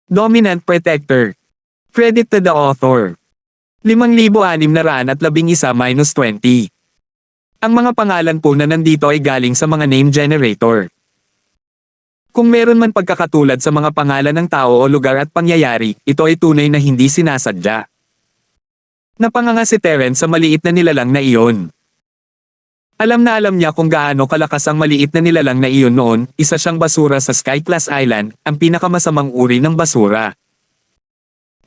Dominant Protector. Credit to the author. 5,611-20. Ang mga pangalan po na nandito ay galing sa mga name generator. Kung meron man pagkakatulad sa mga pangalan ng tao o lugar at pangyayari, ito ay tunay na hindi sinasadya. Napanganga si Terence sa maliit na nilalang na iyon. Alam na alam niya kung gaano kalakas ang maliit na nilalang na iyon noon, isa siyang basura sa Skyclass Island, ang pinakamasamang uri ng basura.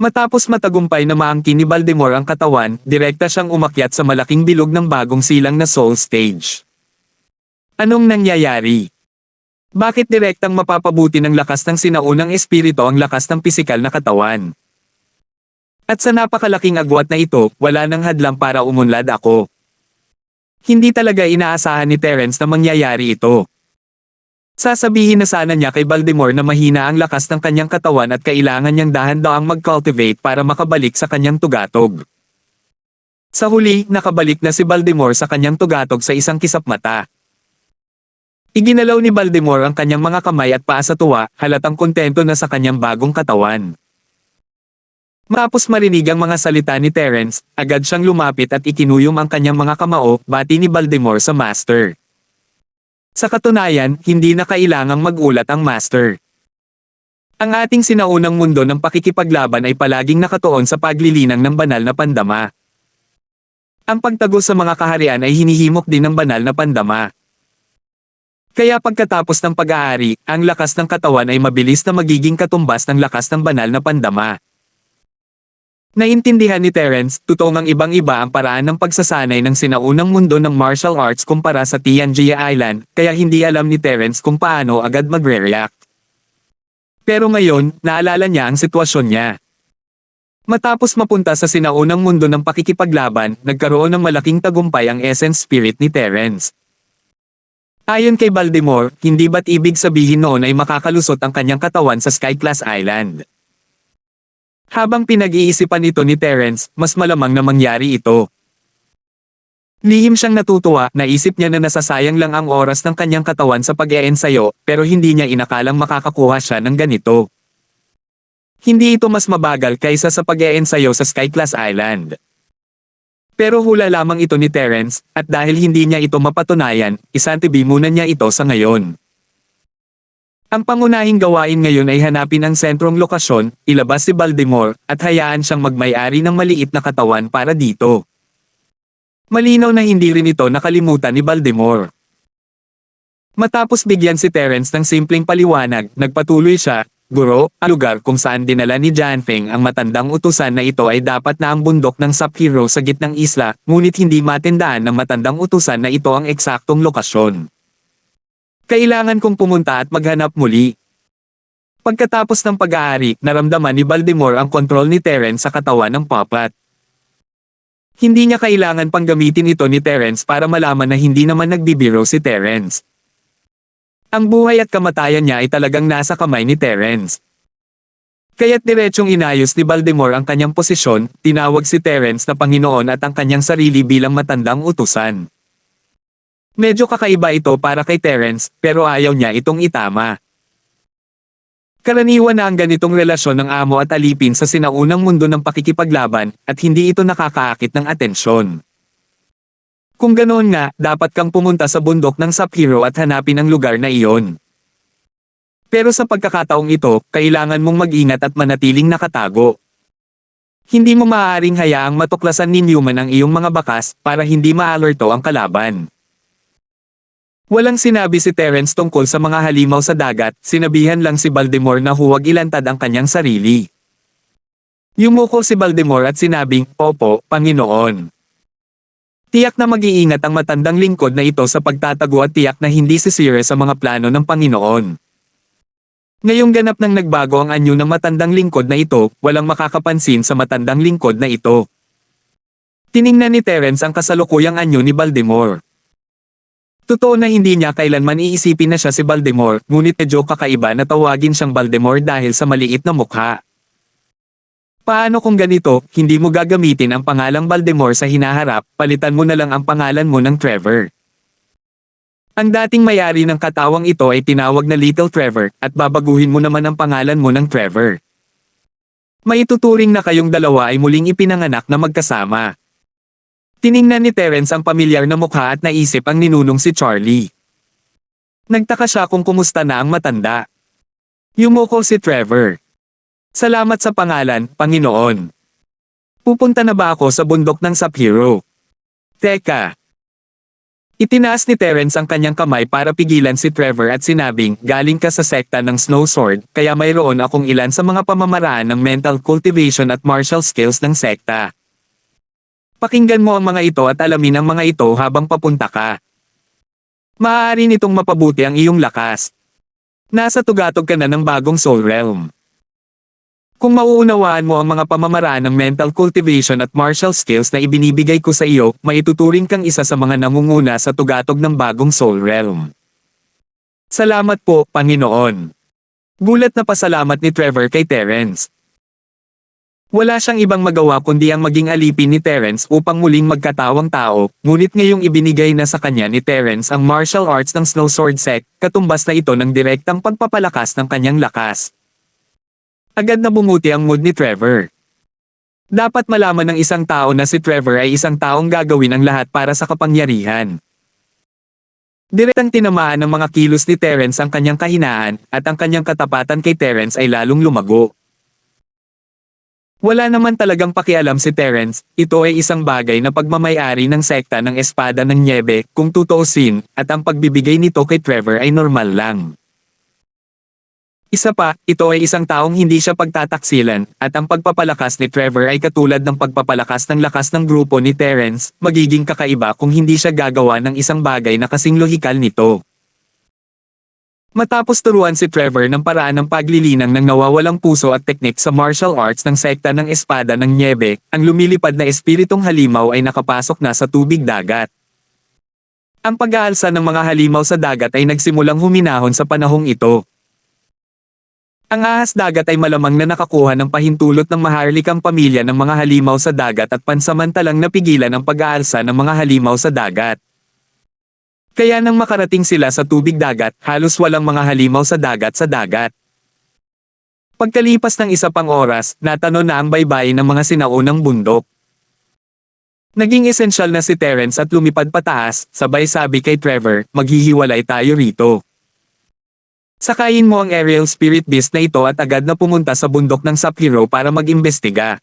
Matapos matagumpay na maangkin ni Baltimore ang katawan, direkta siyang umakyat sa malaking bilog ng bagong silang na Soul Stage. Anong nangyayari? Bakit direktang mapapabuti ng lakas ng sinaunang espiritu ang lakas ng pisikal na katawan? At sa napakalaking agwat na ito, wala nang hadlang para umunlad ako. Hindi talaga inaasahan ni Terence na mangyayari ito. Sasabihin na sana niya kay Baltimore na mahina ang lakas ng kanyang katawan at kailangan niyang dahan-daang mag-cultivate para makabalik sa kanyang tugatog. Sa huli, nakabalik na si Baltimore sa kanyang tugatog sa isang kisap mata. Iginalaw ni Baltimore ang kanyang mga kamay at paa sa tuwa, halatang kontento na sa kanyang bagong katawan. Matapos marinig ang mga salita ni Terence, agad siyang lumapit at ikinuyom ang kanyang mga kamao, bati ni Baltimore sa Master. Sa katunayan, hindi na kailangang magulat ang Master. Ang ating sinaunang mundo ng pakikipaglaban ay palaging nakatuon sa paglilinang ng banal na pandama. Ang pagtagos sa mga kaharian ay hinihimok din ng banal na pandama. Kaya pagkatapos ng pag-aari, ang lakas ng katawan ay mabilis na magiging katumbas ng lakas ng banal na pandama. Naintindihan ni Terence, totoong ang ibang-iba ang paraan ng pagsasanay ng sinaunang mundo ng martial arts kumpara sa Tianjia Island, kaya hindi alam ni Terence kung paano agad magre-react. Pero ngayon, naalala niya ang sitwasyon niya. Matapos mapunta sa sinaunang mundo ng pakikipaglaban, nagkaroon ng malaking tagumpay ang essence spirit ni Terence. Ayon kay Baltimore, hindi ba't ibig sabihin noon ay makakalusot ang kanyang katawan sa Skyclass Island? Habang pinag-iisipan ito ni Terence, mas malamang na mangyari ito. Lihim siyang natutuwa, naisip niya na nasasayang lang ang oras ng kanyang katawan sa pag-iensayo, pero hindi niya inakalang makakakuha siya ng ganito. Hindi ito mas mabagal kaysa sa pag-iensayo sa Skyclass Island. Pero hula lamang ito ni Terence, at dahil hindi niya ito mapatunayan, isantibi muna niya ito sa ngayon. Ang pangunahing gawain ngayon ay hanapin ang sentrong lokasyon, ilabas si Baltimore, at hayaan siyang magmay-ari ng maliit na katawan para dito. Malinaw na hindi rin ito nakalimutan ni Baltimore. Matapos bigyan si Terence ng simpleng paliwanag, nagpatuloy siya, "Guro, ang lugar kung saan dinala ni Jianfeng ang matandang utusan na ito ay dapat na ang bundok ng Sub-Hero sa gitnang isla, ngunit hindi matindaan ng matandang utusan na ito ang eksaktong lokasyon. Kailangan kong pumunta at maghanap muli." Pagkatapos ng pag-aari, naramdaman ni Baltimore ang kontrol ni Terence sa katawan ng puppet. Hindi niya kailangan pang gamitin ito ni Terence para malaman na hindi naman nagbibiro si Terence. Ang buhay at kamatayan niya ay talagang nasa kamay ni Terence. Kaya't diretsyong inayos ni Baltimore ang kanyang posisyon, tinawag si Terence na Panginoon at ang kanyang sarili bilang matandang utusan. Medyo kakaiba ito para kay Terence, pero ayaw niya itong itama. Karaniwan na ang ganitong relasyon ng amo at alipin sa sinaunang mundo ng pakikipaglaban, at hindi ito nakakaakit ng atensyon. Kung ganoon nga, dapat kang pumunta sa bundok ng Sub-Hero at hanapin ang lugar na iyon. Pero sa pagkakataong ito, kailangan mong mag-ingat at manatiling nakatago. Hindi mo maaaring hayaang matuklasan ni Newman ang iyong mga bakas para hindi ma-alerto ang kalaban. Walang sinabi si Terence tungkol sa mga halimaw sa dagat, sinabihan lang si Baltimore na huwag ilantad ang kanyang sarili. Yumuko si Baltimore at sinabing, "Opo, Panginoon." Tiyak na mag-iingat ang matandang lingkod na ito sa pagtatago at tiyak na hindi sisira sa mga plano ng Panginoon. Ngayong ganap nang nagbago ang anyo ng matandang lingkod na ito, walang makakapansin sa matandang lingkod na ito. Tiningnan ni Terence ang kasalukuyang anyo ni Baltimore. Totoo na hindi niya kailanman iisipin na siya si Baltimore, ngunit medyo kakaiba na tawagin siyang Baltimore dahil sa maliit na mukha. Paano kung ganito, hindi mo gagamitin ang pangalang Baltimore sa hinaharap, palitan mo na lang ang pangalan mo ng Trevor. Ang dating may-ari ng katawang ito ay tinawag na Little Trevor, at babaguhin mo naman ang pangalan mo ng Trevor. Maituturing na kayong dalawa ay muling ipinanganak na magkasama. Tiningnan ni Terence ang pamilyar na mukha at naisip ang ninunong si Charlie. Nagtaka siya kung kumusta na ang matanda. Yumuko si Trevor. Salamat sa pangalan, Panginoon. Pupunta na ba ako sa bundok ng Sub-Hero? Teka. Itinaas ni Terence ang kanyang kamay para pigilan si Trevor at sinabing, galing ka sa sekta ng Snow Sword, kaya mayroon akong ilan sa mga pamamaraan ng mental cultivation at martial skills ng sekta. Pakinggan mo ang mga ito at alamin ang mga ito habang papunta ka. Maaari nitong mapabuti ang iyong lakas. Nasa tugatog ka na ng bagong Soul Realm. Kung mauunawaan mo ang mga pamamaraan ng mental cultivation at martial skills na ibinibigay ko sa iyo, maituturing kang isa sa mga nangunguna sa tugatog ng bagong Soul Realm. Salamat po, Panginoon. Gulat na pasalamat ni Trevor kay Terence. Wala siyang ibang magawa kundi ang maging alipin ni Terence upang muling magkatawang tao, ngunit ngayong ibinigay na sa kanya ni Terence ang martial arts ng Snow Sword Sect, katumbas na ito ng direktang pagpapalakas ng kanyang lakas. Agad na bumuti ang mood ni Trevor. Dapat malaman ng isang tao na si Trevor ay isang taong gagawin ang lahat para sa kapangyarihan. Direktang tinamaan ng mga kilos ni Terence ang kanyang kahinaan, at ang kanyang katapatan kay Terence ay lalong lumago. Wala naman talagang pakialam si Terence, ito ay isang bagay na pagmamayari ng sekta ng Espada ng Niebe, kung tutuusin, at ang pagbibigay nito kay Trevor ay normal lang. Isa pa, ito ay isang taong hindi siya pagtataksilan, at ang pagpapalakas ni Trevor ay katulad ng pagpapalakas ng lakas ng grupo ni Terence, magiging kakaiba kung hindi siya gagawa ng isang bagay na kasing lohikal nito. Matapos turuan si Trevor ng paraan ng paglilinang ng nawawalang puso at teknik sa martial arts ng sekta ng Espada ng Niebe, ang lumilipad na espiritong halimaw ay nakapasok na sa tubig dagat. Ang pag-aalsa ng mga halimaw sa dagat ay nagsimulang huminahon sa panahong ito. Ang ahas dagat ay malamang na nakakuha ng pahintulot ng maharlikang pamilya ng mga halimaw sa dagat at pansamantalang napigilan ang pag-aalsa ng mga halimaw sa dagat. Kaya nang makarating sila sa tubig dagat, halos walang mga halimaw sa dagat. Pagkalipas ng isa pang oras, natano na ang baybayin ng mga sinaunang bundok. Naging esensyal na si Terence at lumipad pataas, sabay sabi kay Trevor, maghihiwalay tayo rito. Sakayin mo ang aerial spirit beast na ito at agad na pumunta sa bundok ng Sub-Hero para mag-imbestiga.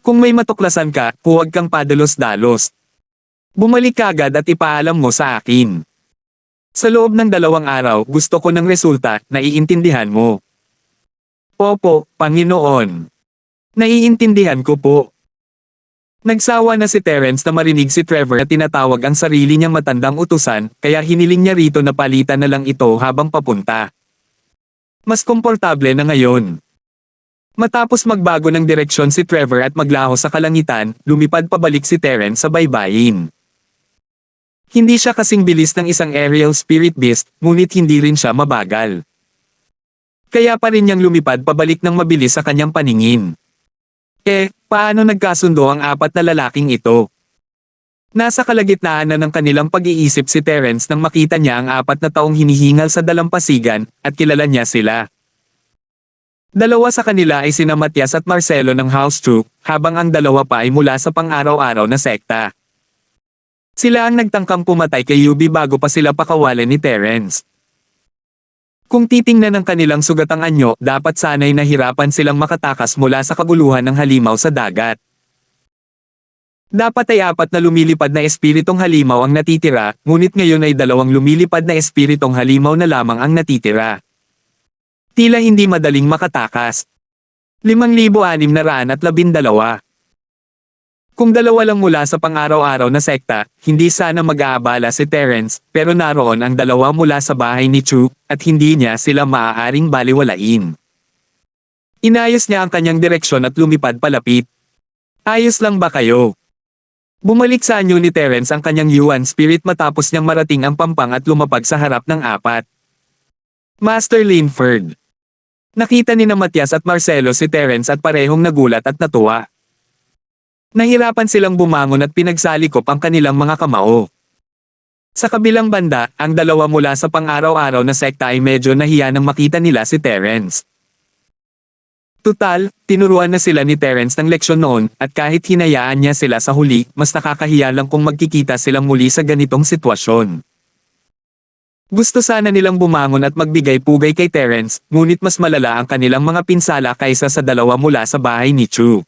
Kung may matuklasan ka, huwag kang padalos-dalos. Bumalik ka agad at ipaalam mo sa akin. Sa loob ng 2 araw, gusto ko ng resulta, naiintindihan mo. Opo, Panginoon. Naiintindihan ko po. Nagsawa na si Terence na marinig si Trevor na tinatawag ang sarili niyang matandang utusan, kaya hiniling niya rito na palitan na lang ito habang papunta. Mas komportable na ngayon. Matapos magbago ng direksyon si Trevor at maglaho sa kalangitan, lumipad pabalik si Terence sa baybayin. Hindi siya kasing bilis ng isang aerial spirit beast, ngunit hindi rin siya mabagal. Kaya pa rin niyang lumipad pabalik ng mabilis sa kanyang paningin. Paano nagkasundo ang 4 na lalaking ito? Nasa kalagitnaan na ng kanilang pag-iisip si Terence nang makita niya ang 4 na taong hinihingal sa dalampasigan, at kilala niya sila. 2 sa kanila ay sina Matias at Marcelo ng House Troop, habang ang 2 pa ay mula sa pang-araw-araw na sekta. Sila ang nagtangkang pumatay kay Yubi bago pa sila pakawalan ni Terence. Kung titingnan ng kanilang sugatang anyo, dapat sanay nahirapan silang makatakas mula sa kaguluhan ng halimaw sa dagat. Dapat ay 4 na lumilipad na espiritong halimaw ang natitira, ngunit ngayon ay 2 lumilipad na espiritong halimaw na lamang ang natitira. Tila hindi madaling makatakas. 5,612. Kung 2 lang mula sa pang-araw-araw na sekta, hindi sana mag-aabala si Terence, pero naroon ang 2 mula sa bahay ni Chu, at hindi niya sila maaaring baliwalain. Inayos niya ang kanyang direksyon at lumipad palapit. Ayos lang ba kayo? Bumalik sa anyo ni Terence ang kanyang Yuan spirit matapos niyang marating ang pampang at lumapag sa harap ng 4. Master Linford. Nakita ni na Matias at Marcelo si Terence at parehong nagulat at natuwa. Nahirapan silang bumangon at pinagsalikop ang kanilang mga kamao. Sa kabilang banda, ang 2 mula sa pang-araw-araw na sekta ay medyo nahiya nang makita nila si Terence. Tutal, tinuruan na sila ni Terence ng leksyon noon at kahit hinayaan niya sila sa huli, mas nakakahiya lang kung magkikita silang muli sa ganitong sitwasyon. Gusto sana nilang bumangon at magbigay-pugay kay Terence, ngunit mas malala ang kanilang mga pinsala kaysa sa dalawa mula sa bahay ni Chu.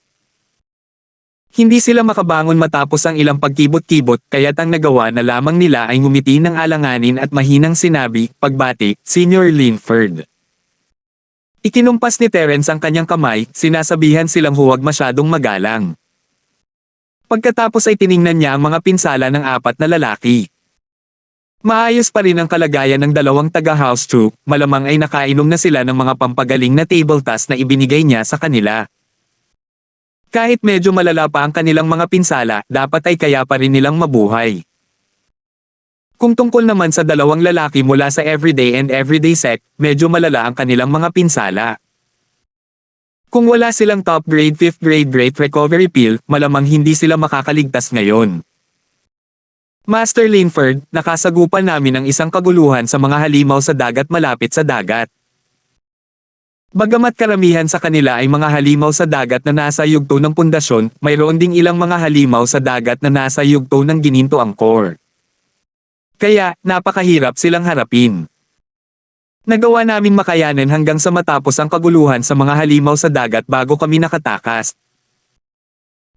Hindi sila makabangon matapos ang ilang pagkibot-kibot kaya't ang nagawa na lamang nila ay ngumiti ng alanganin at mahinang sinabi, pagbati, Senior Linford. Ikinumpas ni Terence ang kanyang kamay, sinasabihan silang huwag masyadong magalang. Pagkatapos ay tiningnan niya ang mga pinsala ng apat na lalaki. Maayos pa rin ang kalagayan ng dalawang taga-house troop, malamang ay nakainom na sila ng mga pampagaling na table task na ibinigay niya sa kanila. Kahit medyo malala pa ang kanilang mga pinsala, dapat ay kaya pa rin nilang mabuhay. Kung tungkol naman sa dalawang lalaki mula sa Everyday and Everyday sect, medyo malala ang kanilang mga pinsala. Kung wala silang top grade 5th grade Great Recovery Pill, malamang hindi sila makakaligtas ngayon. Master Linford, nakasagupan namin ang isang kaguluhan sa mga halimaw sa dagat malapit sa dagat. Bagamat karamihan sa kanila ay mga halimaw sa dagat na nasa yugto ng pundasyon, mayroon ding ilang mga halimaw sa dagat na nasa yugto ng gininto ang core. Kaya, napakahirap silang harapin. Nagawa naming makayanan hanggang sa matapos ang kaguluhan sa mga halimaw sa dagat bago kami nakatakas.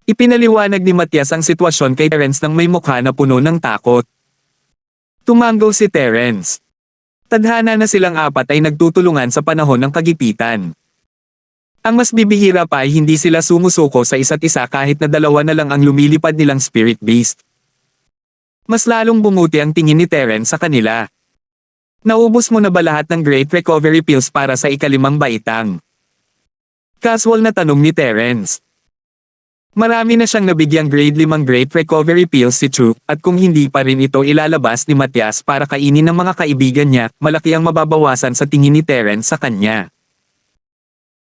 Ipinaliwanag ni Matias ang sitwasyon kay Terence nang may mukha na puno ng takot. Tumango si Terence. Tadhana na silang apat ay nagtutulungan sa panahon ng kagipitan. Ang mas bibihira pa ay hindi sila sumusuko sa isa't isa kahit na dalawa na lang ang lumilipad nilang spirit beast. Mas lalong bumuti ang tingin ni Terence sa kanila. Naubos mo na ba lahat ng Great Recovery Pills para sa ikalimang baitang? Casual na tanong ni Terence. Marami na siyang nabigyang grade 5 Great Recovery Pills si Chu, at kung hindi pa rin ito ilalabas ni Matias para kainin ng mga kaibigan niya, malaki ang mababawasan sa tingin ni Terence sa kanya.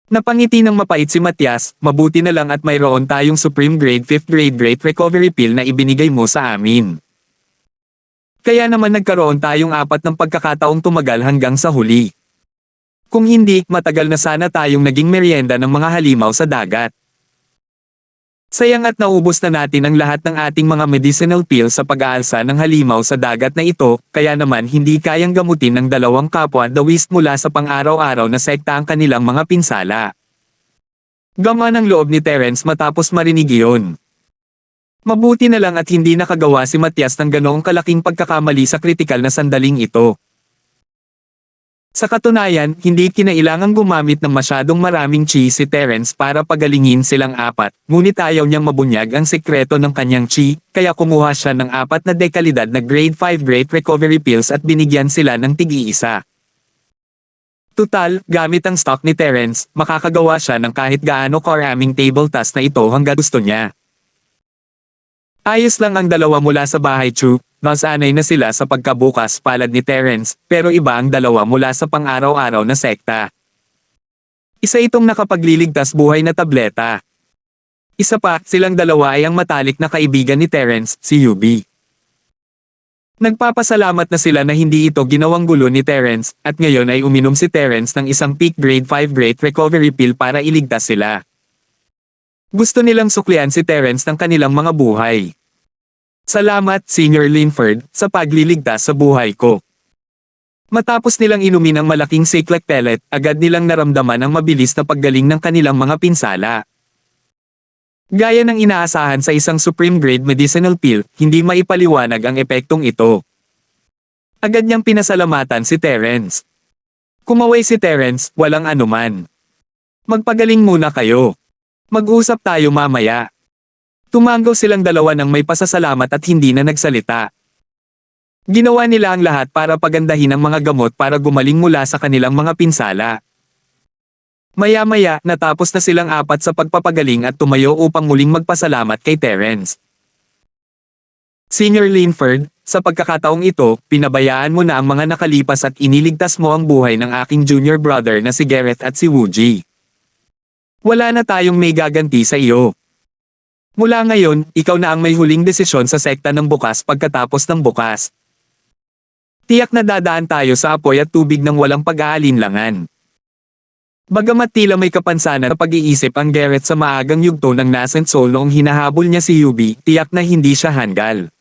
Napangiti ng mapait si Matias, mabuti na lang at mayroon tayong Supreme Grade 5th Grade Great Recovery Pill na ibinigay mo sa amin. Kaya naman nagkaroon tayong apat ng pagkakataong tumagal hanggang sa huli. Kung hindi, matagal na sana tayong naging merienda ng mga halimaw sa dagat. Sayang at naubos na natin ang lahat ng ating mga medicinal pills sa pag-aalsa ng halimaw sa dagat na ito, kaya naman hindi kayang gamutin ng dalawang kapwa dawist mula sa pang-araw-araw na sekta ang kanilang mga pinsala. Gama ng loob ni Terence matapos marinig iyon. Mabuti na lang at hindi nakagawa si Matias ng ganoong kalaking pagkakamali sa kritikal na sandaling ito. Sa katunayan, hindi kinailangang gumamit ng masyadong maraming chi si Terence para pagalingin silang apat, ngunit ayaw niyang mabunyag ang sekreto ng kanyang chi, kaya kumuha siya ng apat na dekalidad na grade 5 Great Recovery Pills at binigyan sila ng tig-iisa. Tutal, gamit ang stock ni Terence, makakagawa siya ng kahit gaano karaming table task na ito hanggang gusto niya. Ayos lang ang dalawa mula sa bahay Chu, nasanay na sila sa pagkabukas palad ni Terence, pero iba ang dalawa mula sa pang-araw-araw na sekta. Isa itong nakapagliligtas buhay na tableta. Isa pa, silang dalawa ay ang matalik na kaibigan ni Terence, si Yubi. Nagpapasalamat na sila na hindi ito ginawang gulo ni Terence, at ngayon ay uminom si Terence ng isang peak grade 5 Great Recovery Pill para iligtas sila. Gusto nilang suklian si Terence ng kanilang mga buhay. Salamat, Senior Linford, sa pagliligtas sa buhay ko. Matapos nilang inumin ang malaking Cyclac pellet, agad nilang naramdaman ang mabilis na paggaling ng kanilang mga pinsala. Gaya ng inaasahan sa isang Supreme Grade Medicinal Pill, hindi maipaliwanag ang epektong ito. Agad niyang pinasalamatan si Terence. Kumaway si Terence, walang anuman. Magpagaling muna kayo. Mag-usap tayo mamaya. Tumango silang dalawa ng may pasasalamat at hindi na nagsalita. Ginawa nila ang lahat para pagandahin ang mga gamot para gumaling mula sa kanilang mga pinsala. Maya-maya, natapos na silang apat sa pagpapagaling at tumayo upang muling magpasalamat kay Terence. Senior Linford, sa pagkakataong ito, pinabayaan mo na ang mga nakalipas at iniligtas mo ang buhay ng aking junior brother na si Gareth at si Wooji. Wala na tayong may gaganti sa iyo. Mula ngayon, ikaw na ang may huling desisyon sa sekta ng bukas pagkatapos ng bukas. Tiyak na dadaan tayo sa apoy at tubig ng walang pag-aalinlangan. Bagamat tila may kapansanan sa pag-iisip ang Garrett sa maagang yugto ng Nascent Soul noong hinahabol niya si Yubi, tiyak na hindi siya hanggal.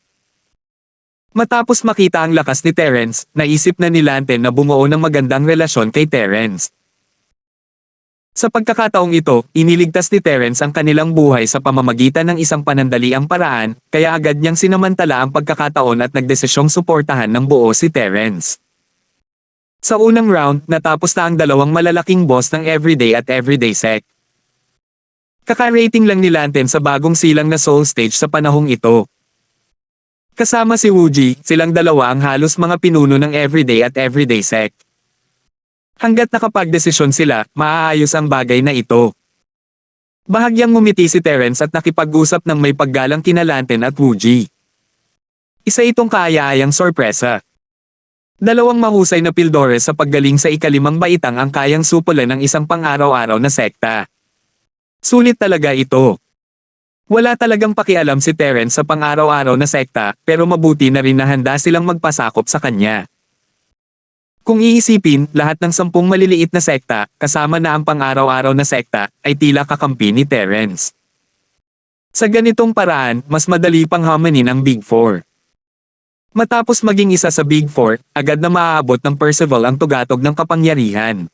Matapos makita ang lakas ni Terence, naisip na ni Lantern na bumuo ng magandang relasyon kay Terence. Sa pagkakataong ito, iniligtas ni Terence ang kanilang buhay sa pamamagitan ng isang panandaliang paraan, kaya agad niyang sinamantala ang pagkakataon at nagdesisyong suportahan ng buo si Terence. Sa unang round, natapos na ang dalawang malalaking boss ng Everyday at Everyday Sect. Kaka-rating lang ni Lantern sa bagong silang na Soul Stage sa panahong ito. Kasama si Wooji, silang dalawa ang halos mga pinuno ng Everyday at Everyday Sect. Hanggat nakapagdesisyon sila, maaayos ang bagay na ito. Bahagyang ngumiti si Terence at nakipag-usap ng may paggalang kina Lantern at Wooji. Isa itong kaaya-ayang sorpresa. Dalawang mahusay na pildores sa paggaling sa ikalimang baitang ang kayang supulan ng isang pang-araw-araw na sekta. Sulit talaga ito. Wala talagang pakialam si Terence sa pang-araw-araw na sekta, pero mabuti na rin na handa silang magpasakop sa kanya. Kung iisipin, lahat ng 10 maliliit na sekta, kasama na ang pang-araw-araw na sekta, ay tila kakampi ni Terence. Sa ganitong paraan, mas madali pang hamanin ang Big Four. Matapos maging isa sa Big Four, agad na maaabot ng Percival ang tugatog ng kapangyarihan.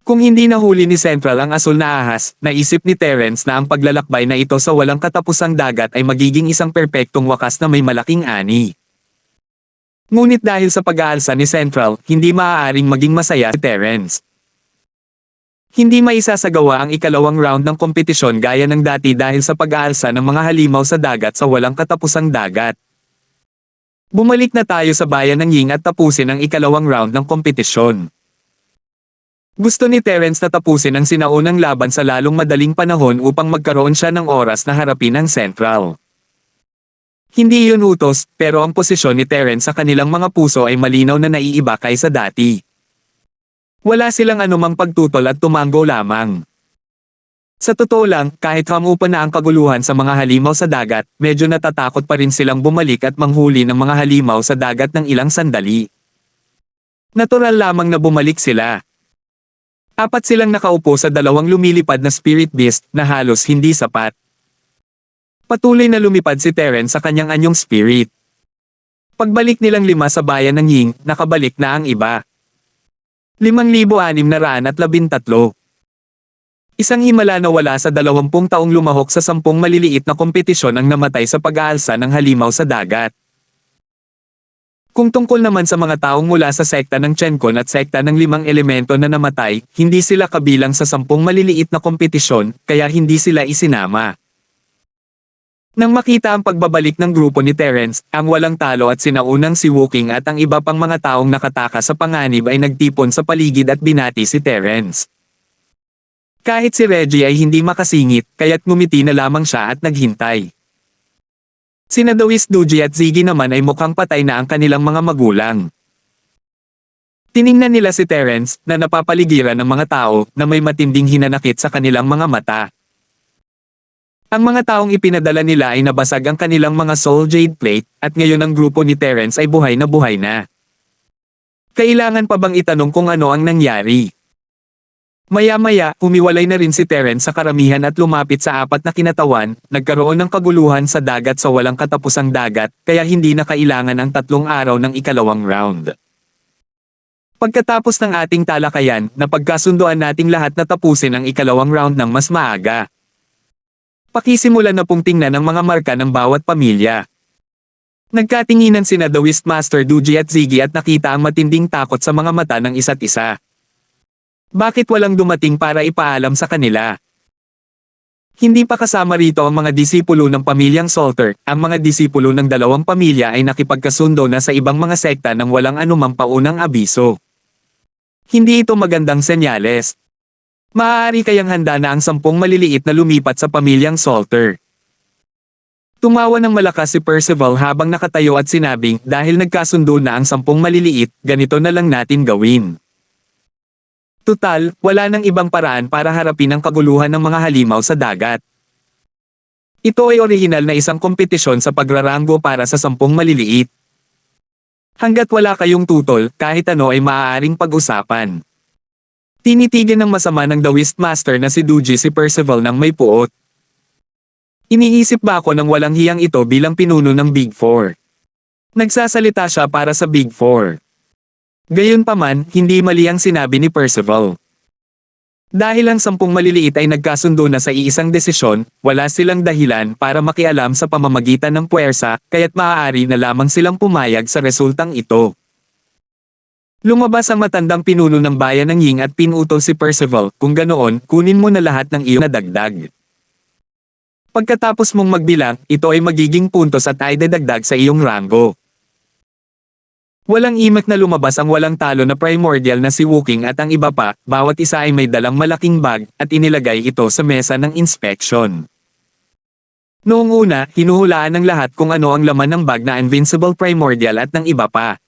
Kung hindi nahuli ni Central ang asul na ahas, naisip ni Terence na ang paglalakbay na ito sa walang katapusang dagat ay magiging isang perpektong wakas na may malaking ani. Ngunit dahil sa pag-aalsa ni Central, hindi maaaring maging masaya si Terence. Hindi maisasagawa ang ikalawang round ng kompetisyon gaya ng dati dahil sa pag-aalsa ng mga halimaw sa dagat sa walang katapusang dagat. Bumalik na tayo sa bayan ng Ying at tapusin ang ikalawang round ng kompetisyon. Gusto ni Terence na tapusin ang sinaunang laban sa lalong madaling panahon upang magkaroon siya ng oras na harapin ang Central. Hindi iyon utos, pero ang posisyon ni Terence sa kanilang mga puso ay malinaw na naiiba kaysa dati. Wala silang anumang pagtutol at tumango lamang. Sa totoo lang, kahit hamupa na ang kaguluhan sa mga halimaw sa dagat, medyo natatakot pa rin silang bumalik at manghuli ng mga halimaw sa dagat ng ilang sandali. Natural lamang na bumalik sila. 4 silang nakaupo sa 2 lumilipad na spirit beast na halos hindi sapat. Patuloy na lumipad si Terence sa kanyang anyong spirit. Pagbalik nilang 5 sa bayan ng Ying, nakabalik na ang iba. 5,613. Isang himala na wala sa 20 taong lumahok sa 10 maliliit na kompetisyon ang namatay sa pag-aalsa ng halimaw sa dagat. Kung tungkol naman sa mga taong mula sa sekta ng Chenkon at sekta ng 5 elemento na namatay, hindi sila kabilang sa 10 maliliit na kompetisyon, kaya hindi sila isinama. Nang makita ang pagbabalik ng grupo ni Terence, ang walang talo at sinaunang si Wooking at ang iba pang mga taong nakataka sa panganib ay nagtipon sa paligid at binati si Terence. Kahit si Reggie ay hindi makasingit, kaya't ngumiti na lamang siya at naghintay. Sina Dawis Duji at Ziggy naman ay mukhang patay na ang kanilang mga magulang. Tiningnan nila si Terence, na napapaligiran ng mga tao, na may matinding hinanakit sa kanilang mga mata. Ang mga taong ipinadala nila ay nabasag ang kanilang mga soul jade plate, at ngayon ang grupo ni Terence ay buhay na buhay na. Kailangan pa bang itanong kung ano ang nangyari? Maya-maya, humiwalay na rin si Terence sa karamihan at lumapit sa 4 na kinatawan, nagkaroon ng kaguluhan sa dagat sa walang katapusang dagat, kaya hindi na kailangan ang 3 araw ng ikalawang round. Pagkatapos ng ating talakayan, napagkasunduan nating lahat na tapusin ang ikalawang round ng mas maaga. Pakisimulan na pong tingnan ang mga marka ng bawat pamilya. Nagkatinginan sina The Wistmaster Duji at Ziggy at nakita ang matinding takot sa mga mata ng isa't isa. Bakit walang dumating para ipaalam sa kanila? Hindi pa kasama rito ang mga disipulo ng pamilyang Salter, ang mga disipulo ng 2 pamilya ay nakipagkasundo na sa ibang mga sekta nang walang anumang paunang abiso. Hindi ito magandang senyales. Maaari kayang handa na ang 10 maliliit na lumipat sa pamilyang Salter. Tumawa ng malakas si Percival habang nakatayo at sinabing, dahil nagkasundo na ang 10 maliliit, ganito na lang natin gawin. Tutal, wala nang ibang paraan para harapin ang kaguluhan ng mga halimaw sa dagat. Ito ay orihinal na isang kompetisyon sa pagraranggo para sa 10 maliliit. Hanggat wala kayong tutol, kahit ano ay maaaring pag-usapan. Tinitigan ng masama ng The Wistmaster na si Duji si Percival ng may puot. Iniisip ba ako ng walang hiyang ito bilang pinuno ng Big Four? Nagsasalita siya para sa Big Four. Gayunpaman, hindi mali ang sinabi ni Percival. Dahil ang 10 maliliit ay nagkasundo na sa iisang desisyon, wala silang dahilan para makialam sa pamamagitan ng puwersa, kaya't maaari na lamang silang pumayag sa resultang ito. Lumabas ang matandang pinuno ng bayan ng Ying at pinutol si Percival, kung ganoon, kunin mo na lahat ng iyong nadagdag. Pagkatapos mong magbilang, ito ay magiging puntos at ay dadagdag sa iyong rango. Walang imak na lumabas ang walang talo na primordial na si Wooking at ang iba pa, bawat isa ay may dalang malaking bag, at inilagay ito sa mesa ng inspection. Noong una, hinuhulaan ng lahat kung ano ang laman ng bag na Invincible Primordial at ng iba pa.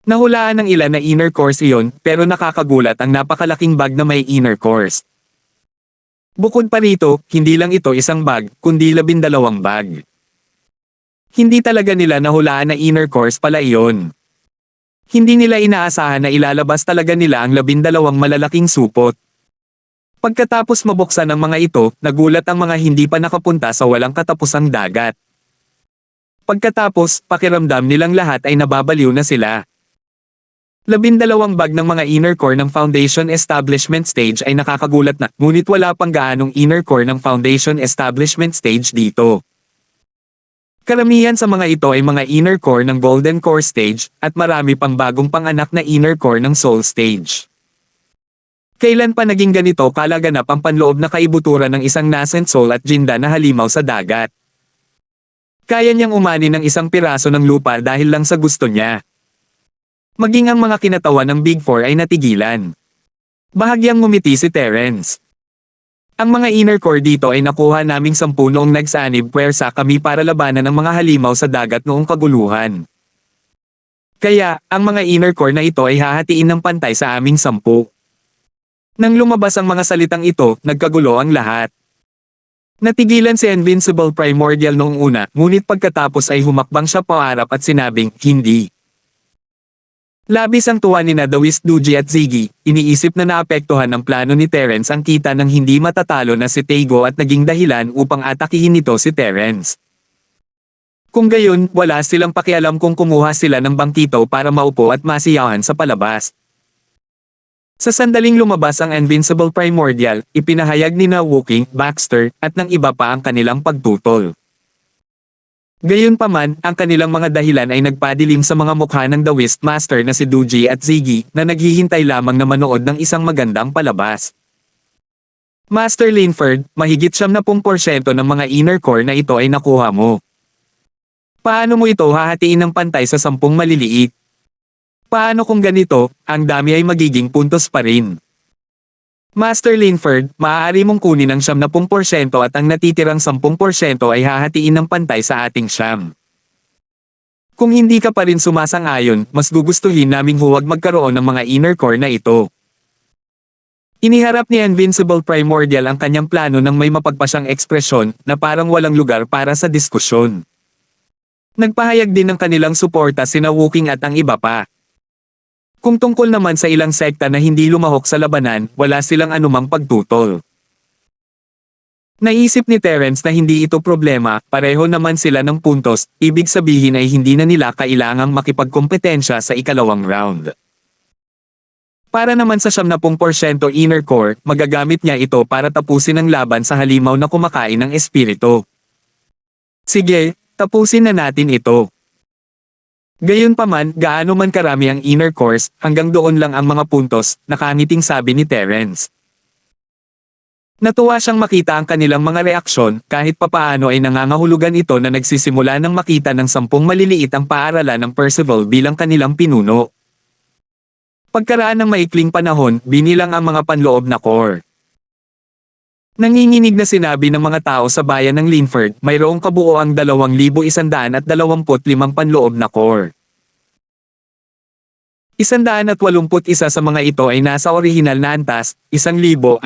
Nahulaan ng ilan na inner cores iyon, pero nakakagulat ang napakalaking bag na may inner cores. Bukod pa rito, hindi lang ito isang bag, kundi 12 bag. Hindi talaga nila nahulaan na inner cores pala iyon. Hindi nila inaasahan na ilalabas talaga nila ang 12 malalaking supot. Pagkatapos mabuksan ang mga ito, nagulat ang mga hindi pa nakapunta sa walang katapusang dagat. Pagkatapos, pakiramdam nilang lahat ay nababaliw na sila. 12 bag ng mga inner core ng Foundation Establishment Stage ay nakakagulat na, ngunit wala pang gaanong inner core ng Foundation Establishment Stage dito. Karamihan sa mga ito ay mga inner core ng Golden Core Stage, at marami pang bagong panganak na inner core ng Soul Stage. Kailan pa naging ganito kalaganap ang panloob na kaibuturan ng isang nascent soul at jinda na halimaw sa dagat? Kaya niyang umani ng isang piraso ng lupa dahil lang sa gusto niya. Maging ang mga kinatawan ng Big Four ay natigilan. Bahagyang ngumiti si Terence. Ang mga inner core dito ay nakuha naming 10 noong nagsanib puwersa kami para labanan ang mga halimaw sa dagat noong kaguluhan. Kaya, ang mga inner core na ito ay hahatiin ng pantay sa aming 10. Nang lumabas ang mga salitang ito, nagkagulo ang lahat. Natigilan si Invincible Primordial noong una, ngunit pagkatapos ay humakbang siya paarap at sinabing, hindi. Labis ang tuwa ni The Whist, Duji at Ziggy, iniisip na naapektuhan ng plano ni Terence ang kita ng hindi matatalo na si Teigo at naging dahilan upang atakihin nito si Terence. Kung gayon, wala silang pakialam kung kumuha sila ng bangkito para maupo at masiyahan sa palabas. Sa sandaling lumabas ang Invincible Primordial, ipinahayag ni Wooking, Baxter, at ng iba pa ang kanilang pagtutol. Gayunpaman, ang kanilang mga dahilan ay nagpadilim sa mga mukha ng The Wistmaster na si Duji at Ziggy na naghihintay lamang na manood ng isang magandang palabas. Master Linford, mahigit 70% ng mga inner core na ito ay nakuha mo. Paano mo ito hahatiin ng pantay sa 10 maliliit? Paano kung ganito, ang dami ay magiging puntos pa rin? Master Linford, maaari mong kunin ang 70% at ang natitirang 10% ay hahatiin ng pantay sa ating siyam. Kung hindi ka pa rin sumasang-ayon, mas gugustuhin naming huwag magkaroon ng mga inner core na ito. Iniharap ni Invincible Primordial ang kanyang plano ng may mapagpasyang ekspresyon na parang walang lugar para sa diskusyon. Nagpahayag din ng kanilang suporta sina Wooking at ang iba pa. Kung tungkol naman sa ilang sekta na hindi lumahok sa labanan, wala silang anumang pagtutol. Naisip ni Terence na hindi ito problema, pareho naman sila ng puntos, ibig sabihin ay hindi na nila kailangang makipagkompetensya sa ikalawang round. Para naman sa 70% inner core, magagamit niya ito para tapusin ang laban sa halimaw na kumakain ng espiritu. Sige, tapusin na natin ito. Gayunpaman, gaano man karami ang inner cores, hanggang doon lang ang mga puntos, nakangiting sabi ni Terence. Natuwa siyang makita ang kanilang mga reaksyon, kahit papaano ay nangangahulugan ito na nagsisimula ng makita ng 10 maliliit ang paaralan ng Percival bilang kanilang pinuno. Pagkaraan ng maikling panahon, binilang ang mga panloob na core. Nanginginig na sinabi ng mga tao sa bayan ng Linford, mayroong kabuoang 2,125 panloob na core. 181 sa mga ito ay nasa orihinal na antas, 1,628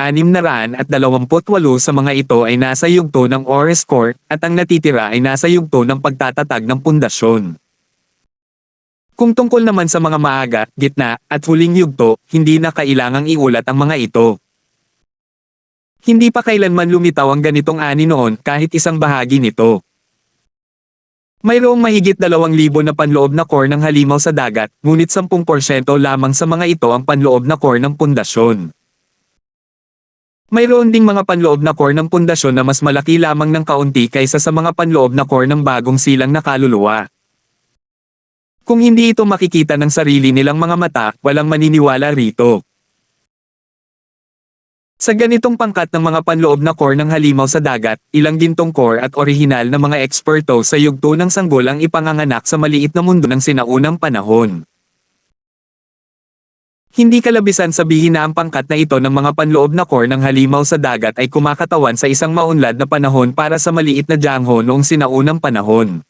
sa mga ito ay nasa yugto ng Ores Core, at ang natitira ay nasa yugto ng pagtatatag ng pundasyon. Kung tungkol naman sa mga maaga, gitna, at huling yugto, hindi na kailangang iulat ang mga ito. Hindi pa kailanman lumitaw ang ganitong ani noon kahit isang bahagi nito. Mayroong mahigit 2,000 na panloob na core ng halimaw sa dagat, ngunit 10% lamang sa mga ito ang panloob na core ng pundasyon. Mayroon ding mga panloob na core ng pundasyon na mas malaki lamang ng kaunti kaysa sa mga panloob na core ng bagong silang na kaluluwa. Kung hindi ito makikita ng sarili nilang mga mata, walang maniniwala rito. Sa ganitong pangkat ng mga panloob na core ng halimaw sa dagat, ilang gintong core at orihinal na mga eksperto sa yugto ng sanggol ang ipanganganak sa maliit na mundo ng sinaunang panahon. Hindi kalabisan sabihin na ang pangkat na ito ng mga panloob na core ng halimaw sa dagat ay kumakatawan sa isang maunlad na panahon para sa maliit na Jiangho noong sinaunang panahon.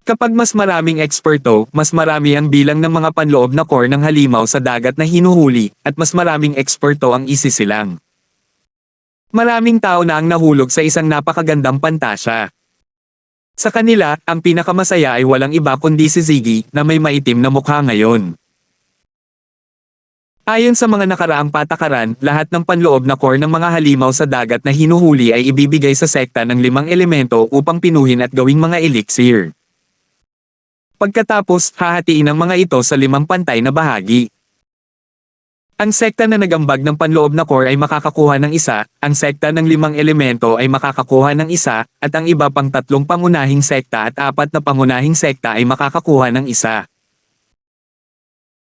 Kapag mas maraming eksperto, mas marami ang bilang ng mga panloob na core ng halimaw sa dagat na hinuhuli, at mas maraming eksperto ang isisilang. Maraming tao na ang nahulog sa isang napakagandang pantasya. Sa kanila, ang pinakamasaya ay walang iba kundi si Ziggy, na may maitim na mukha ngayon. Ayon sa mga nakaraang patakaran, lahat ng panloob na core ng mga halimaw sa dagat na hinuhuli ay ibibigay sa sekta ng 5 elemento upang pinuhin at gawing mga elixir. Pagkatapos, hahatiin ang mga ito sa 5 pantay na bahagi. Ang sekta na nagambag ng panloob na core ay makakakuha ng isa, ang sekta ng 5 elemento ay makakakuha ng isa, at ang iba pang 3 pangunahing sekta at 4 na pangunahing sekta ay makakakuha ng isa.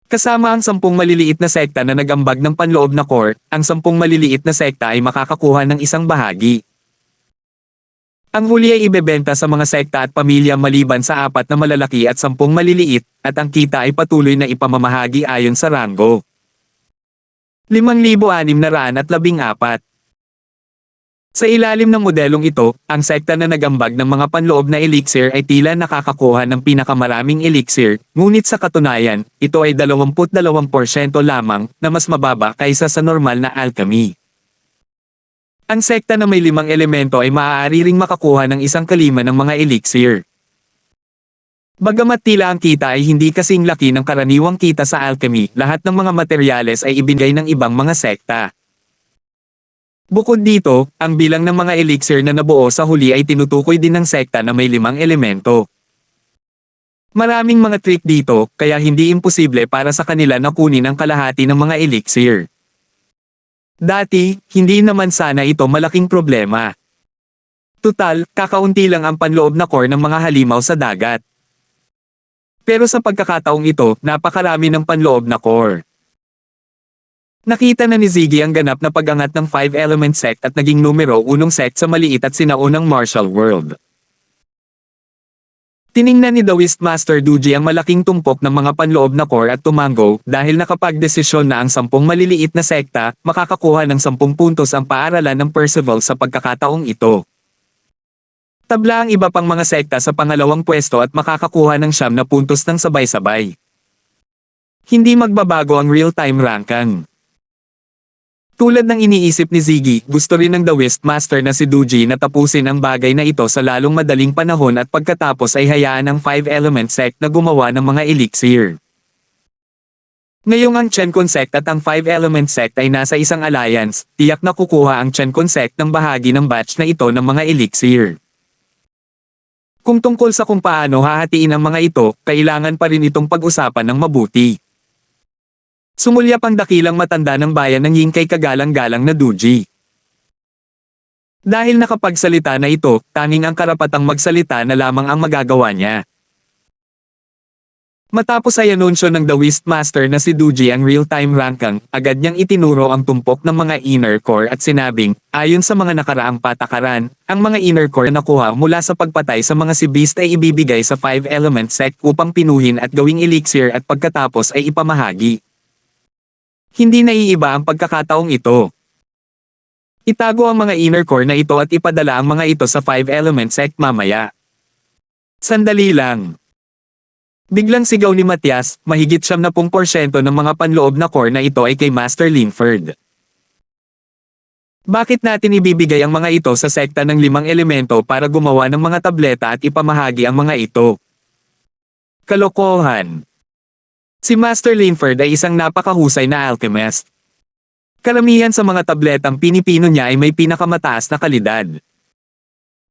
Kasama ang 10 maliliit na sekta na nagambag ng panloob na core, ang 10 maliliit na sekta ay makakakuha ng isang bahagi. Ang huli ay ibebenta sa mga sekta at pamilya maliban sa 4 na malalaki at 10 maliliit, at ang kita ay patuloy na ipamamahagi ayon sa ranggo. 5,614. Sa ilalim ng modelong ito, ang sekta na nagambag ng mga panloob na elixir ay tila nakakakuha ng pinakamaraming elixir, ngunit sa katunayan, ito ay 22% lamang na mas mababa kaysa sa normal na alchemy. Ang sekta na may 5 elemento ay maaari ring makakuha ng 1/5 ng mga elixir. Bagamat tila ang kita ay hindi kasing laki ng karaniwang kita sa alchemy, lahat ng mga materyales ay ibinigay ng ibang mga sekta. Bukod dito, ang bilang ng mga elixir na nabuo sa huli ay tinutukoy din ng sekta na may 5 elemento. Maraming mga trick dito, kaya hindi imposible para sa kanila na kunin ang kalahati ng mga elixir. Dati, hindi naman sana ito malaking problema. Tutal, kakaunti lang ang panloob na core ng mga halimaw sa dagat. Pero sa pagkakataong ito, napakarami ng panloob na core. Nakita na ni Ziggy ang ganap na pag-angat ng 5-element sect at naging numero 1 sect sa maliit at sinaunang martial world. Tiningnan ni The Wistmaster Duji ang malaking tumpok ng mga panloob na core at tumango dahil nakapagdesisyon na ang 10 maliliit na sekta makakakuha ng 10 puntos ang paaralan ng Percival sa pagkakataong ito. Tabla ang iba pang mga sekta sa pangalawang pwesto at makakakuha ng 9 na puntos ng sabay-sabay. Hindi magbabago ang real-time ranking. Tulad ng iniisip ni Ziggy, gusto rin ng The Wistmaster na si Duji na tapusin ang bagay na ito sa lalong madaling panahon at pagkatapos ay hayaan ang 5-element sect na gumawa ng mga elixir. Ngayong ang Chenkon sect at ang 5-element sect ay nasa isang alliance, tiyak na kukuha ang Chenkon sect ng bahagi ng batch na ito ng mga elixir. Kung tungkol sa kung paano hahatiin ang mga ito, kailangan pa rin itong pag-usapan ng mabuti. Sumulyap ang dakilang matanda ng bayan ng Yingkay kagalang-galang na Duji. Dahil nakapagsalita na ito, tanging ang karapatang magsalita na lamang ang magagawa niya. Matapos ay anunsyo ng The Wistmaster na si Duji ang real-time ranking, agad niyang itinuro ang tumpok ng mga inner core at sinabing, ayon sa mga nakaraang patakaran, ang mga inner core na nakuha mula sa pagpatay sa mga si Beast ay ibibigay sa 5-element sect upang pinuhin at gawing elixir at pagkatapos ay ipamahagi. Hindi naiiba ang pagkakataong ito. Itago ang mga inner core na ito at ipadala ang mga ito sa 5-element sect mamaya. Sandali lang. Biglang sigaw ni Matias, mahigit 70% ng mga panloob na core na ito ay kay Master Linford. Bakit natin ibibigay ang mga ito sa sekta ng 5 elemento para gumawa ng mga tableta at ipamahagi ang mga ito? Kalokohan. Si Master Linford ay isang napakahusay na alchemist. Karamihan sa mga tabletang pinipino niya ay may pinakamataas na kalidad.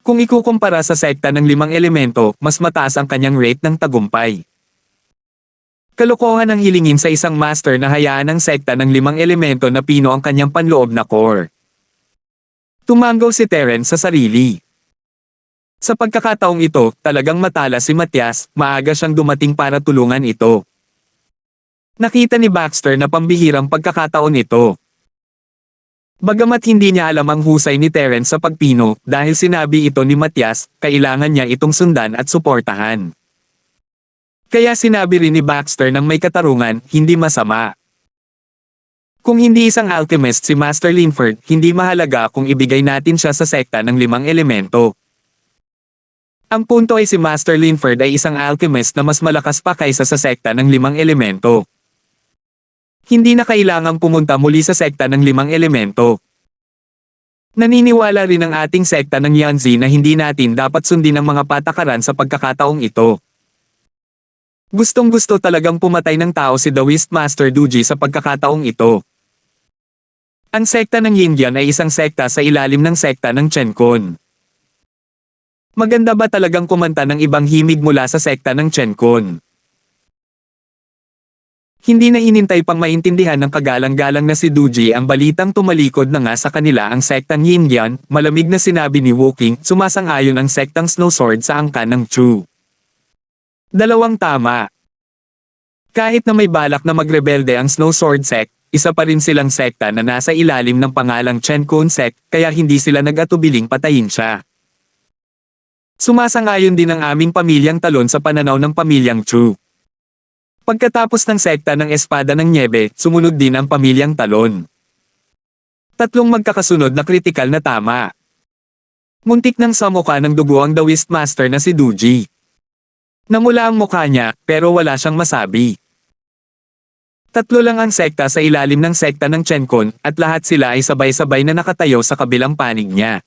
Kung ikukumpara sa sekta ng 5 elemento, mas mataas ang kanyang rate ng tagumpay. Kalokohan ang hilingin sa isang master na hayaan ang sekta ng 5 elemento na pino ang kanyang panloob na core. Tumanggaw si Terence sa sarili. Sa pagkakataong ito, talagang matala si Matyas, maaga siyang dumating para tulungan ito. Nakita ni Baxter na pambihirang pagkakataon ito. Bagamat hindi niya alam ang husay ni Terence sa pagpino, dahil sinabi ito ni Matyas, kailangan niya itong sundan at suportahan. Kaya sinabi rin ni Baxter ng may katarungan, hindi masama. Kung hindi isang alchemist si Master Linford, hindi mahalaga kung ibigay natin siya sa sekta ng 5 elemento. Ang punto ay si Master Linford ay isang alchemist na mas malakas pa kaysa sa sekta ng 5 elemento. Hindi na kailangang pumunta muli sa sekta ng 5 elemento. Naniniwala rin ang ating sekta ng Yanzi na hindi natin dapat sundin ang mga patakaran sa pagkakataong ito. Gustong-gusto talagang pumatay ng tao si The Wistmaster Duji sa pagkakataong ito. Ang sekta ng Yingyan ay isang sekta sa ilalim ng sekta ng Chenkon. Maganda ba talagang kumanta ng ibang himig mula sa sekta ng Chenkon? Hindi na inintay pang maintindihan ng kagalang-galang na si Duji ang balitang tumalikod na nga sa kanila ang sektang Yingyan, malamig na sinabi ni Woking, sumasang-ayon ang sektang Snow Sword sa angkan ng Chu. Dalawang tama. Kahit na may balak na magrebelde ang Snow Sword Sect, isa pa rin silang sekta na nasa ilalim ng pangalang Chenkon Sect, kaya hindi sila nag-atubiling patayin siya. Sumasang-ayon din ang aming pamilyang Talon sa pananaw ng pamilyang Chu. Pagkatapos ng sekta ng Espada ng Niebe, sumunod din ang pamilyang Talon. Tatlong magkakasunod na kritikal na tama. Muntik nang samuka ng dugo ang The Wistmaster na si Duji. Namula ang mukha niya, pero wala siyang masabi. Tatlo lang ang sekta sa ilalim ng sekta ng Chenkon, at lahat sila ay sabay-sabay na nakatayo sa kabilang panig niya.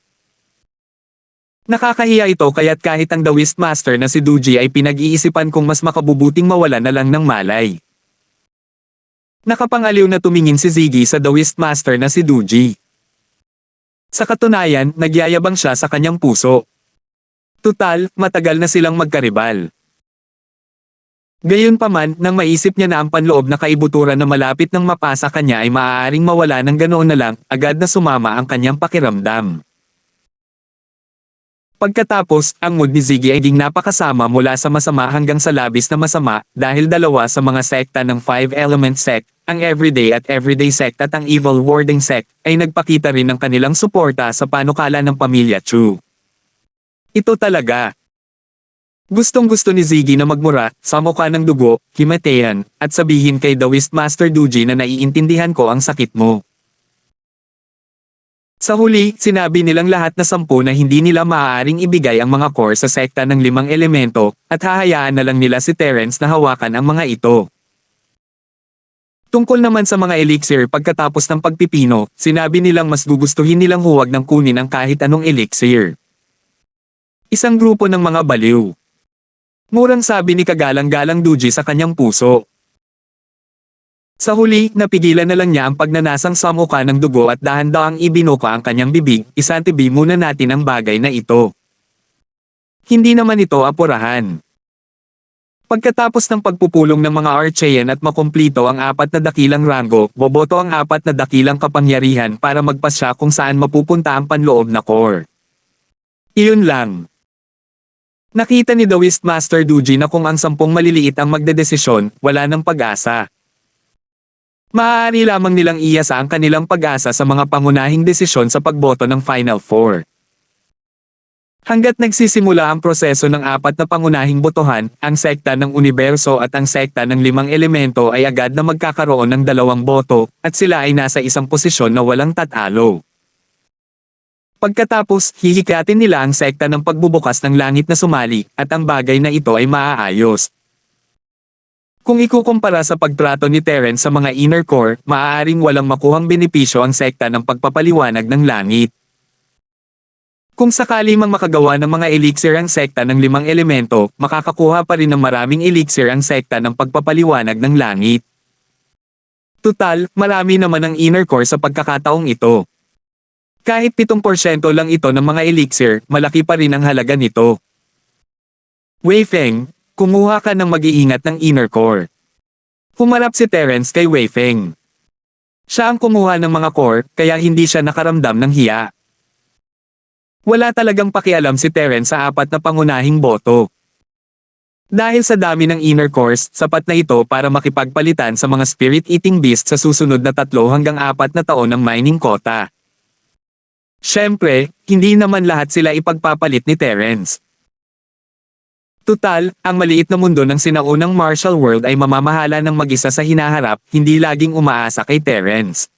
Nakakahiya ito kaya't kahit ang The Wistmaster na si Duji ay pinag-iisipan kung mas makabubuting mawala na lang ng malay. Nakapangaliw na tumingin si Ziggy sa The Wistmaster na si Duji. Sa katunayan, nagyayabang siya sa kanyang puso. Tutal, matagal na silang magkaribal. Gayunpaman, nang maisip niya na ang panloob na kaibuturan na malapit nang mapasa kanya ay maaaring mawala ng ganoon na lang, agad na sumama ang kanyang pakiramdam. Pagkatapos, ang mood ni Ziggy ay ding napakasama mula sa masama hanggang sa labis na masama, dahil dalawa sa mga sekta ng 5-element sect, ang Everyday at Everyday Sect at ang Evil Warding Sect, ay nagpakita rin ng kanilang suporta sa panukala ng pamilya Chu. Ito talaga. Gustong-gusto ni Ziggy na magmura, sa mukha ng dugo, himatean, at sabihin kay The Wistmaster Duji na naiintindihan ko ang sakit mo. Sa huli, sinabi nilang lahat na 10 na hindi nila maaaring ibigay ang mga core sa sekta ng 5 elemento, at hahayaan na lang nila si Terence na hawakan ang mga ito. Tungkol naman sa mga elixir pagkatapos ng pagpipino, sinabi nilang mas gugustuhin nilang huwag nang kunin ang kahit anong elixir. Isang grupo ng mga baliw. Murang sabi ni kagalang-galang Duji sa kanyang puso. Sa huli, napigilan na lang niya ang pagnanasang samuka ng dugo at dahan-dahang ibinuka ang kanyang bibig, isantibi muna natin ang bagay na ito. Hindi naman ito apurahan. Pagkatapos ng pagpupulong ng mga Archean at makumplito ang 4 na dakilang rango, boboto ang 4 na dakilang kapangyarihan para magpasya kung saan mapupunta ang panloob na core. Iyon lang. Nakita ni The Wistmaster Duji na kung ang 10 maliliit ang magdedesisyon, wala ng pag-asa. Maaari lamang nilang iasa ang kanilang pag-asa sa mga pangunahing desisyon sa pagboto ng Final Four. Hanggat nagsisimula ang proseso ng 4 na pangunahing botohan, ang sekta ng universo at ang sekta ng 5 elemento ay agad na magkakaroon ng 2 boto, at sila ay nasa isang posisyon na walang tatalo. Pagkatapos, hihikatin nila ang sekta ng pagbubukas ng langit na sumali, at ang bagay na ito ay maaayos. Kung ikukumpara sa pagtrato ni Terence sa mga inner core, maaaring walang makuhang benepisyo ang sekta ng pagpapaliwanag ng langit. Kung sakali mang makagawa ng mga elixir ang sekta ng 5 elemento, makakakuha pa rin ng maraming elixir ang sekta ng pagpapaliwanag ng langit. Tutal, marami naman ang inner core sa pagkakataong ito. Kahit 7% lang ito ng mga elixir, malaki pa rin ang halaga nito. Wei Feng, kumuha ka ng mag-iingat ng inner core. Humarap si Terence kay Wei Feng. Siya ang kumuha ng mga core, kaya hindi siya nakaramdam ng hiya. Wala talagang pakialam si Terence sa 4 na pangunahing boto. Dahil sa dami ng inner cores, sapat na ito para makipagpalitan sa mga spirit-eating beast sa susunod na 3 hanggang 4 na taon ng mining quota. Siyempre, hindi naman lahat sila ipagpapalit ni Terence. Tutal, ang maliit na mundo ng sinaunang martial world ay mamamahala ng mag-isa sa hinaharap, hindi laging umaasa kay Terence.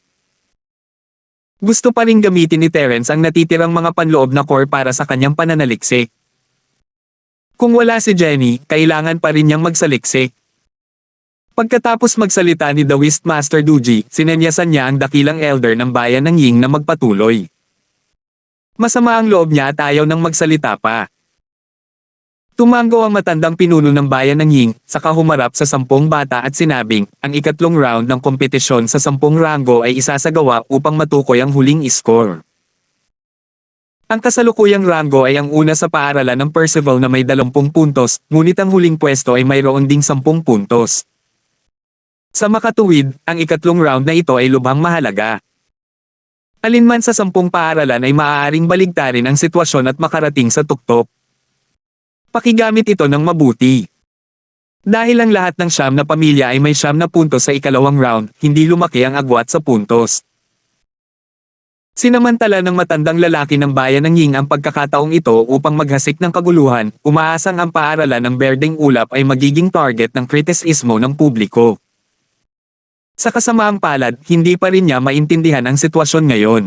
Gusto pa ring gamitin ni Terence ang natitirang mga panloob na core para sa kanyang pananaliksik. Kung wala si Jenny, kailangan pa rin niyang magsaliksik. Pagkatapos magsalita ni The Wistmaster Duji, sinenyasan niya ang dakilang elder ng bayan ng Ying na magpatuloy. Masama ang loob niya at ayaw nang magsalita pa. Tumango ang matandang pinuno ng bayan ng Ying, saka humarap sa 10 bata at sinabing, ang ikatlong round ng kompetisyon sa 10 ranggo ay isasagawa upang matukoy ang huling score. Ang kasalukuyang ranggo ay ang una sa paaralan ng Percival na may 20 puntos, ngunit ang huling pwesto ay mayroon ding 10 puntos. Sa makatuwid, ang ikatlong round na ito ay lubhang mahalaga. Alinman sa 10 paaralan ay maaaring baligtarin ang sitwasyon at makarating sa tuktok. Pakigamit ito ng mabuti. Dahil ang lahat ng 9 na pamilya ay may 9 na puntos sa ikalawang round, hindi lumaki ang agwat sa puntos. Sinamantala ng matandang lalaki ng bayan ng Ying ang pagkakataong ito upang maghasik ng kaguluhan, umaasang ang paaralan ng Berdeng Ulap ay magiging target ng kritisismo ng publiko. Sa kasamaang palad, hindi pa rin niya maintindihan ang sitwasyon ngayon.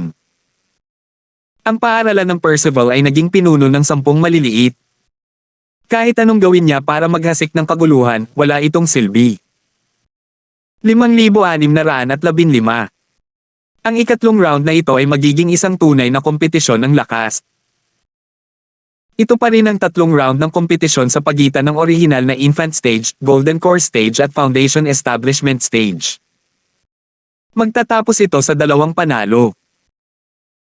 Ang paaralan ng Percival ay naging pinuno ng 10 maliliit. Kahit anong gawin niya para maghasik ng kaguluhan, wala itong silbi. 5,615. Ang ikatlong round na ito ay magiging isang tunay na kompetisyon ng lakas. Ito pa rin ang 3 round ng kompetisyon sa pagitan ng orihinal na Infant Stage, Golden Core Stage at Foundation Establishment Stage. Magtatapos ito sa 2 panalo.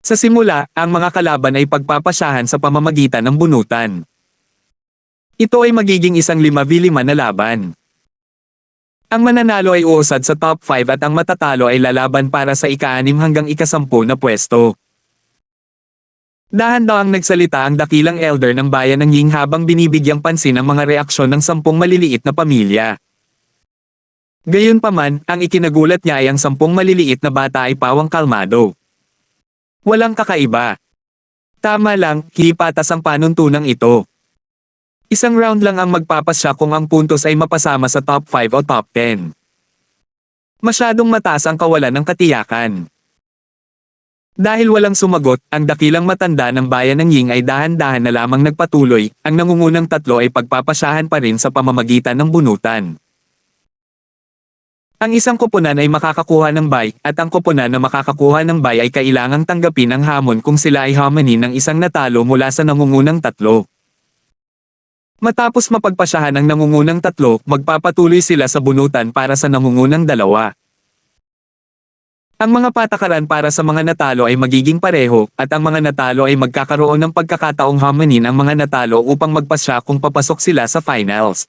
Sa simula, ang mga kalaban ay pagpapasyahan sa pamamagitan ng bunutan. Ito ay magiging isang 5v5 na laban. Ang mananalo ay uusad sa top 5 at ang matatalo ay lalaban para sa ika-6 hanggang ika-10 na pwesto. Dahan-dahang nagsalita ang dakilang elder ng bayan ng Ying habang binibigyang pansin ang mga reaksyon ng 10 maliliit na pamilya. Gayunpaman, ang ikinagulat niya ay ang 10 maliliit na bata ay pawang kalmado. Walang kakaiba. Tama lang, hipatas ang panuntunang ito. Isang round lang ang magpapasya kung ang puntos ay mapasama sa top 5 o top 10. Masyadong mataas ang kawalan ng katiyakan. Dahil walang sumagot, ang dakilang matanda ng bayan ng Ying ay dahan-dahan na lamang nagpatuloy, ang nangungunang 3 ay pagpapasyahan pa rin sa pamamagitan ng bunutan. Ang isang koponan ay makakakuha ng buy, at ang koponan na makakakuha ng buy ay kailangang tanggapin ang hamon kung sila ay hamanin ng isang natalo mula sa nangungunang 3. Matapos mapagpasyahan ang nangungunang 3, magpapatuloy sila sa bunutan para sa nangungunang 2. Ang mga patakaran para sa mga natalo ay magiging pareho, at ang mga natalo ay magkakaroon ng pagkakataong hamanin ang mga natalo upang magpasya kung papasok sila sa finals.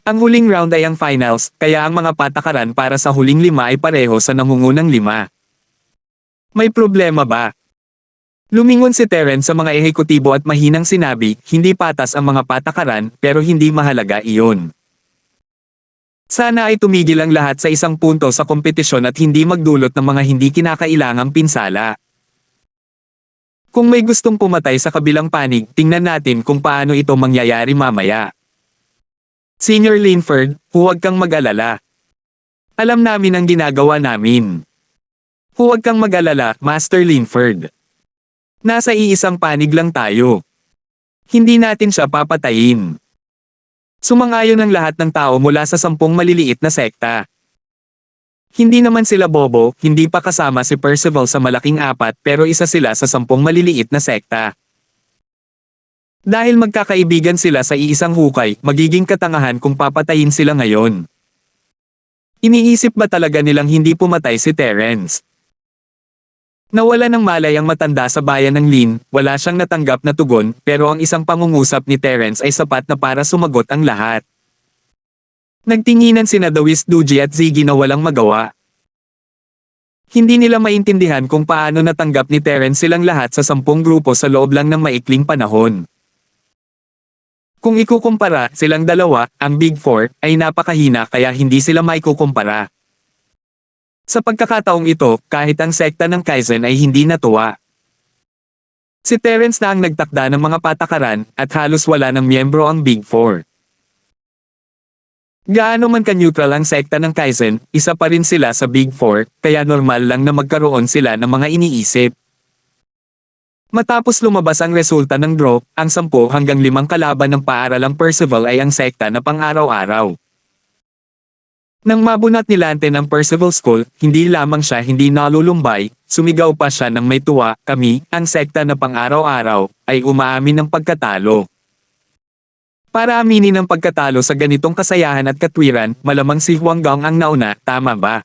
Ang huling round ay ang finals, kaya ang mga patakaran para sa huling 5 ay pareho sa nangungunang 5. May problema ba? Lumingon si Terence sa mga ehekutibo at mahinang sinabi, hindi patas ang mga patakaran, pero hindi mahalaga iyon. Sana ay tumigil ang lahat sa 1 punto sa kompetisyon at hindi magdulot ng mga hindi kinakailangang pinsala. Kung may gustong pumatay sa kabilang panig, tingnan natin kung paano ito mangyayari mamaya. Senior Linford, huwag kang mag-alala. Alam namin ang ginagawa namin. Huwag kang mag-alala, Master Linford. Nasa iisang panig lang tayo. Hindi natin siya papatayin. Sumangayon ang lahat ng tao mula sa 10 maliliit na sekta. Hindi naman sila bobo, hindi pa kasama si Percival sa malaking apat pero isa sila sa 10 maliliit na sekta. Dahil magkakaibigan sila sa iisang hukay, magiging katangahan kung papatayin sila ngayon. Iniisip ba talaga nilang hindi pumatay si Terence? Nawala ng malay ang matanda sa bayan ng Lynn, wala siyang natanggap na tugon, pero ang isang pangungusap ni Terence ay sapat na para sumagot ang lahat. Nagtinginan sina Dawis, Duji at Ziggy na walang magawa. Hindi nila maintindihan kung paano natanggap ni Terence silang lahat sa 10 grupo sa loob lang ng maikling panahon. Kung ikukumpara silang dalawa, ang Big Four, ay napakahina kaya hindi sila maikukumpara. Sa pagkakataong ito, kahit ang sekta ng Kaizen ay hindi natuwa. Si Terence na ang nagtakda ng mga patakaran, at halos wala ng miyembro ang Big Four. Gaano man ka-neutral ang sekta ng Kaizen, isa pa rin sila sa Big Four, kaya normal lang na magkaroon sila ng mga iniisip. Matapos lumabas ang resulta ng draw, ang 10 hanggang 5 kalaban ng paaralang Percival ay ang sekta na pang-araw-araw. Nang mabunat ni Lante ng Percival School, hindi lamang siya hindi nalulumbay, sumigaw pa siya ng may tuwa, kami, ang sekta na pang-araw-araw, ay umaamin ng pagkatalo. Para aminin ang pagkatalo sa ganitong kasayahan at katwiran, malamang si Huanggang ang nauna, tama ba?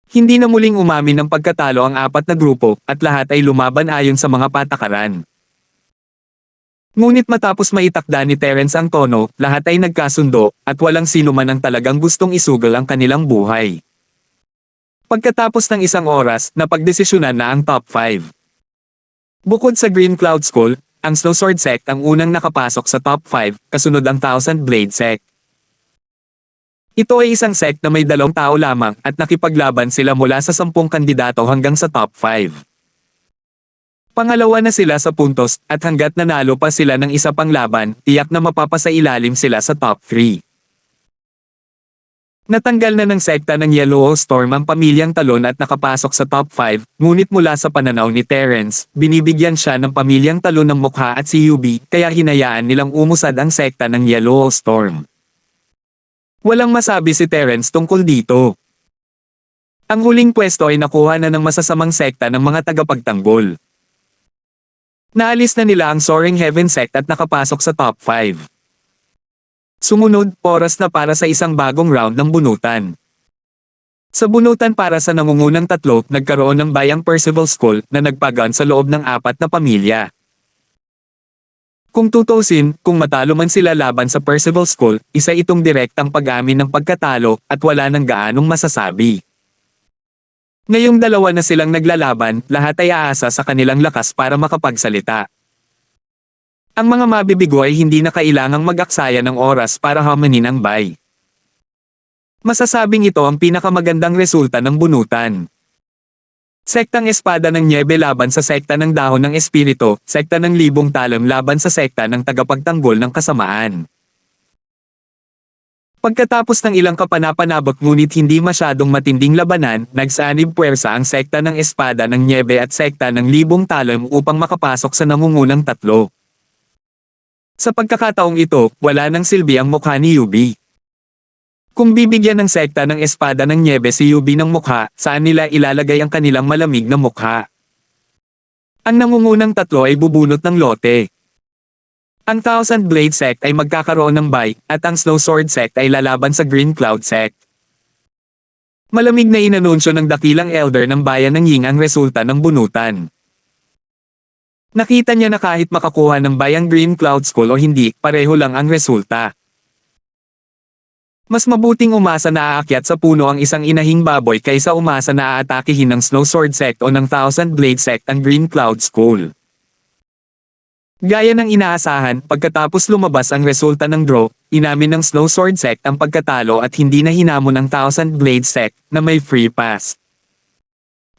Hindi na muling umamin ng pagkatalo ang 4 na grupo, at lahat ay lumaban ayon sa mga patakaran. Ngunit matapos maitakda ni Terence ang tono, lahat ay nagkasundo, at walang sino man ang talagang gustong isugal ang kanilang buhay. Pagkatapos ng 1 oras, napagdesisyonan na ang top 5. Bukod sa Green Cloud School, ang Snow Sword Sect ang unang nakapasok sa top 5, kasunod ang Thousand Blade Sect. Ito ay isang sect na may 2 tao lamang at nakipaglaban sila mula sa 10 kandidato hanggang sa top 5. Pangalawa na sila sa puntos at hanggat nanalo pa sila ng isa pang laban, tiyak na mapapasailalim sila sa top 3. Natanggal na ng sekta ng Yellow Storm ang pamilyang Talon at nakapasok sa top 5, ngunit mula sa pananaw ni Terence, binibigyan siya ng pamilyang Talon ng mukha at si UB, kaya hinayaan nilang umusad ang sekta ng Yellow Storm. Walang masabi si Terence tungkol dito. Ang huling pwesto ay nakuha na ng masasamang sekta ng mga tagapagtanggol. Naalis na nila ang Soaring Heaven Sect at nakapasok sa top 5. Sumunod, oras na para sa isang bagong round ng bunutan. Sa bunutan para sa nangungunang 3, nagkaroon ng bayang Percival School na nagpagan sa loob ng 4 na pamilya. Kung tutusin, kung matalo man sila laban sa Percival School, isa itong direktang pag-amin ng pagkatalo at wala nang gaanong masasabi. Ngayong 2 na silang naglalaban, lahat ay aasa sa kanilang lakas para makapagsalita. Ang mga mabibigo ay hindi na kailangang mag-aksaya ng oras para hamanin ang bay. Masasabing ito ang pinakamagandang resulta ng bunutan. Sektang Espada ng Niebe laban sa sekta ng Dahon ng Espiritu, sekta ng Libong Talam laban sa sekta ng Tagapagtanggol ng Kasamaan. Pagkatapos ng ilang kapanapanabak ngunit hindi masyadong matinding labanan, nagsanib puwersa ang sekta ng Espada ng Niebe at sekta ng Libong Talam upang makapasok sa nangungunang 3. Sa pagkakataong ito, wala nang silbi ang mukha ni Yubi. Kung bibigyan ng sekta ng Espada ng Niebe si Yubi ng mukha, saan nila ilalagay ang kanilang malamig na mukha? Ang nangungunang 3 ay bubunot ng lote. Ang Thousand Blade Sect ay magkakaroon ng bay, at ang Snow Sword Sect ay lalaban sa Green Cloud Sect. Malamig na inanunsyo ng dakilang elder ng bayan ng Ying ang resulta ng bunutan. Nakita niya na kahit makakuha ng bayang Green Cloud School o hindi, pareho lang ang resulta. Mas mabuting umasa na aakyat sa puno ang isang inahing baboy kaysa umasa na aatakihin ng Snow Sword Sect o ng Thousand Blade Sect ang Green Cloud School. Gaya ng inaasahan, pagkatapos lumabas ang resulta ng draw, inamin ng Snow Sword Sect ang pagkatalo at hindi na hinamon ng Thousand Blade Sect na may free pass.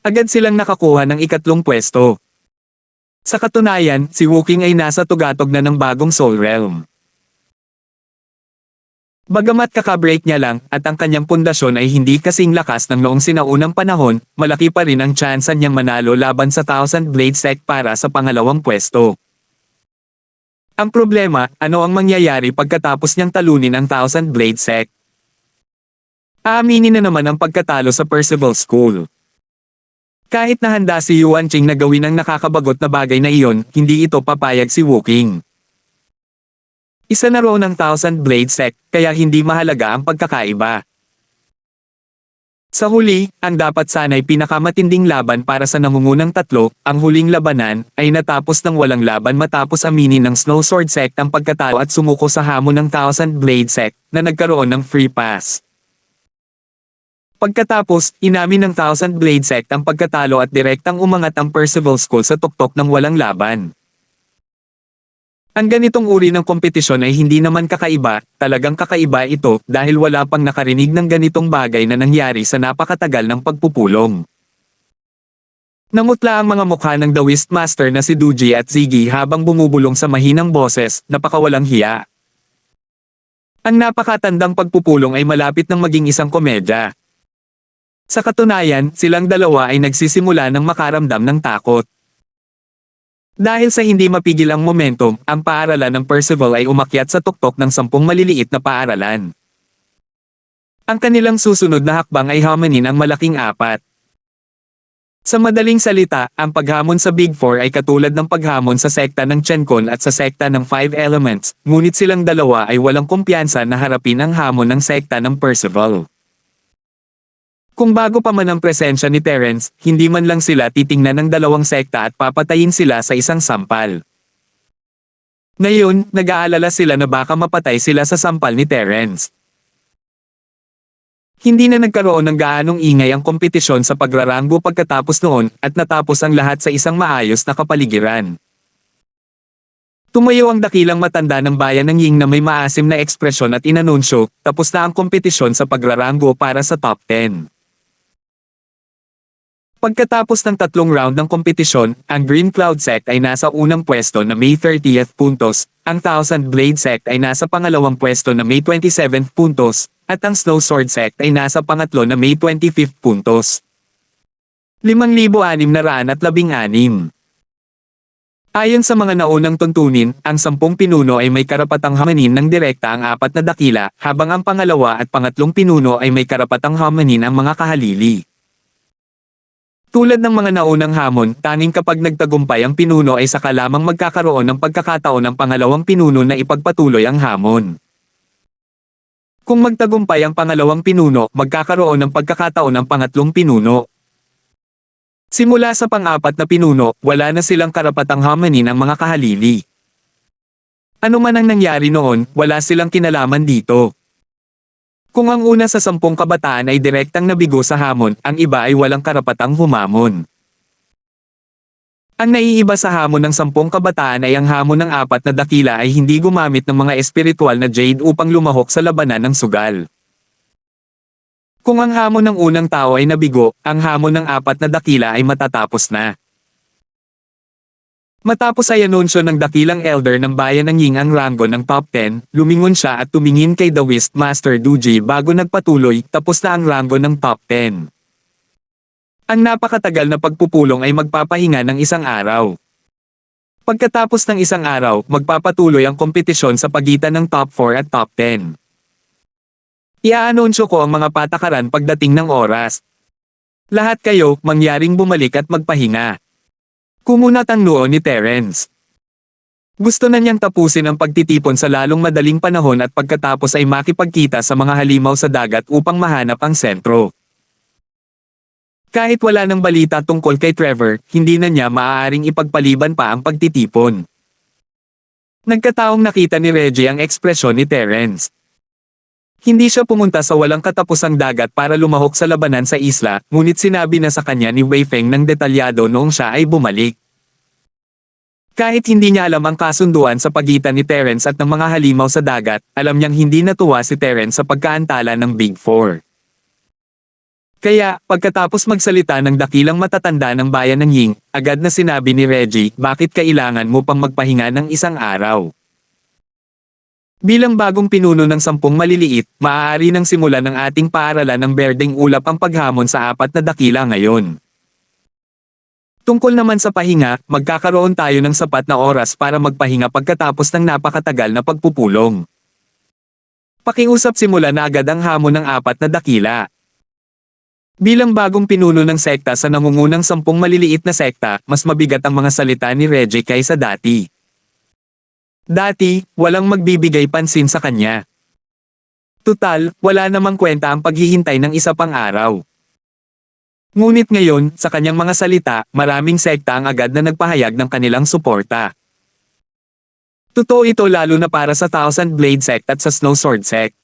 Agad silang nakakuha ng 3 pwesto. Sa katunayan, si Wukong ay nasa tugatog na ng bagong Soul Realm. Bagamat kakabreak niya lang at ang kanyang pundasyon ay hindi kasing lakas ng noong sinaunang panahon, malaki pa rin ang tsansa niyang manalo laban sa Thousand Blade Sect para sa pangalawang pwesto. Ang problema, ano ang mangyayari pagkatapos niyang talunin ang Thousand Blade Sect? Aaminin na naman ang pagkatalo sa Percival School. Kahit na handa si Yuan Ching na gawin ang nakakabagot na bagay na iyon, hindi ito papayag si Wu Qing. Isa na roon ang Thousand Blade Sect, kaya hindi mahalaga ang pagkakaiba. Sa huli, ang dapat sana'y pinakamatinding laban para sa nangungunang tatlo, ang huling labanan, ay natapos ng walang laban matapos aminin ng Snow Sword Sect ang pagkatalo at sumuko sa hamon ng Thousand Blade Sect, na nagkaroon ng free pass. Pagkatapos, inamin ng Thousand Blade Sect ang pagkatalo at direktang umangat ang Percival School sa tuktok ng walang laban. Ang ganitong uri ng kompetisyon ay hindi naman kakaiba, talagang kakaiba ito dahil wala pang nakarinig ng ganitong bagay na nangyari sa napakatagal ng pagpupulong. Namutla ang mga mukha ng The Wistmaster na si Duji at Ziggy habang bumubulong sa mahinang boses, napakawalang hiya. Ang napakatandang pagpupulong ay malapit ng maging isang komedya. Sa katunayan, silang dalawa ay nagsisimula ng makaramdam ng takot. Dahil sa hindi mapigil ang momentum, ang paaralan ng Percival ay umakyat sa tuktok ng 10 maliliit na paaralan. Ang kanilang susunod na hakbang ay hamanin ang malaking 4. Sa madaling salita, ang paghamon sa Big Four ay katulad ng paghamon sa sekta ng Chencon at sa sekta ng Five Elements, ngunit silang dalawa ay walang kumpiyansa na harapin ang hamon ng sekta ng Percival. Kung bago pa man ang presensya ni Terence, hindi man lang sila titingnan ng dalawang sekta at papatayin sila sa isang sampal. Ngayon, nag-aalala sila na baka mapatay sila sa sampal ni Terence. Hindi na nagkaroon ng gaanong ingay ang kompetisyon sa pagraranggo pagkatapos noon at natapos ang lahat sa isang maayos na kapaligiran. Tumayo ang dakilang matanda ng bayan ng Ying na may maasim na ekspresyon at inanunsyo, tapos na ang kompetisyon sa pagraranggo para sa top 10. Pagkatapos ng 3 round ng kompetisyon, ang Green Cloud Sect ay nasa unang pwesto na may 30th puntos, ang Thousand Blade Sect ay nasa pangalawang pwesto na may 27th puntos, at ang Snow Sword Sect ay nasa pangatlo na may 25th puntos. 5,616. Ayon sa mga naunang tuntunin, ang 10 pinuno ay may karapatang hamanin ng direkta ang 4 na dakila, habang ang pangalawa at pangatlong pinuno ay may karapatang hamanin ang mga kahalili. Tulad ng mga naunang hamon, tanging kapag nagtagumpay ang pinuno ay saka lamang magkakaroon ng pagkakataon ng pangalawang pinuno na ipagpatuloy ang hamon. Kung magtagumpay ang pangalawang pinuno, magkakaroon ng pagkakataon ng pangatlong pinuno. Simula sa pang-4 na pinuno, wala na silang karapatang hamanin ang mga kahalili. Ano man ang nangyari noon, wala silang kinalaman dito. Kung ang una sa 10 kabataan ay direktang nabigo sa hamon, ang iba ay walang karapatang humamon. Ang naiiba sa hamon ng 10 kabataan ay ang hamon ng 4 na dakila ay hindi gumamit ng mga espiritual na jade upang lumahok sa labanan ng sugal. Kung ang hamon ng unang tao ay nabigo, ang hamon ng 4 na dakila ay matatapos na. Matapos ay anunsyo ng dakilang elder ng bayan ng Ying ang ranggo ng top 10, lumingon siya at tumingin kay The Wistmaster Duji bago nagpatuloy, tapos na ang ranggo ng top 10. Ang napakatagal na pagpupulong ay magpapahinga ng isang araw. Pagkatapos ng isang araw, magpapatuloy ang kompetisyon sa pagitan ng top 4 at top 10. Iaanunsyo ko ang mga patakaran pagdating ng oras. Lahat kayo, mangyaring bumalik at magpahinga. Kumunat ang noo ni Terence. Gusto na niyang tapusin ang pagtitipon sa lalong madaling panahon at pagkatapos ay makipagkita sa mga halimaw sa dagat upang mahanap ang sentro. Kahit wala ng balita tungkol kay Trevor, hindi na niya maaaring ipagpaliban pa ang pagtitipon. Nagkataong nakita ni Reggie ang ekspresyon ni Terence. Hindi siya pumunta sa walang katapusang dagat para lumahok sa labanan sa isla, ngunit sinabi na sa kanya ni Wei Feng ng detalyado noong siya ay bumalik. Kahit hindi niya alam ang kasunduan sa pagitan ni Terence at ng mga halimaw sa dagat, alam niyang hindi natuwa si Terence sa pagkaantala ng Big Four. Kaya, pagkatapos magsalita ng dakilang matatanda ng bayan ng Ying, agad na sinabi ni Reggie, bakit kailangan mo pang magpahinga ng isang araw? Bilang bagong pinuno ng 10 maliliit, maaari nang simulan ng ating paaralan ng berdeng ulap ang paghamon sa 4 na dakila ngayon. Tungkol naman sa pahinga, magkakaroon tayo ng sapat na oras para magpahinga pagkatapos ng napakatagal na pagpupulong. Pakiusap simula na agad ang hamon ng apat na dakila. Bilang bagong pinuno ng sekta sa nangungunang 10 maliliit na sekta, mas mabigat ang mga salita ni Reggie kaysa dati. Dati, walang magbibigay pansin sa kanya. Tutal, wala namang kwenta ang paghihintay ng isa pang araw. Ngunit ngayon, sa kanyang mga salita, maraming sekta ang agad na nagpahayag ng kanilang suporta. Totoo ito lalo na para sa Thousand Blade Sect at sa Snow Sword Sect.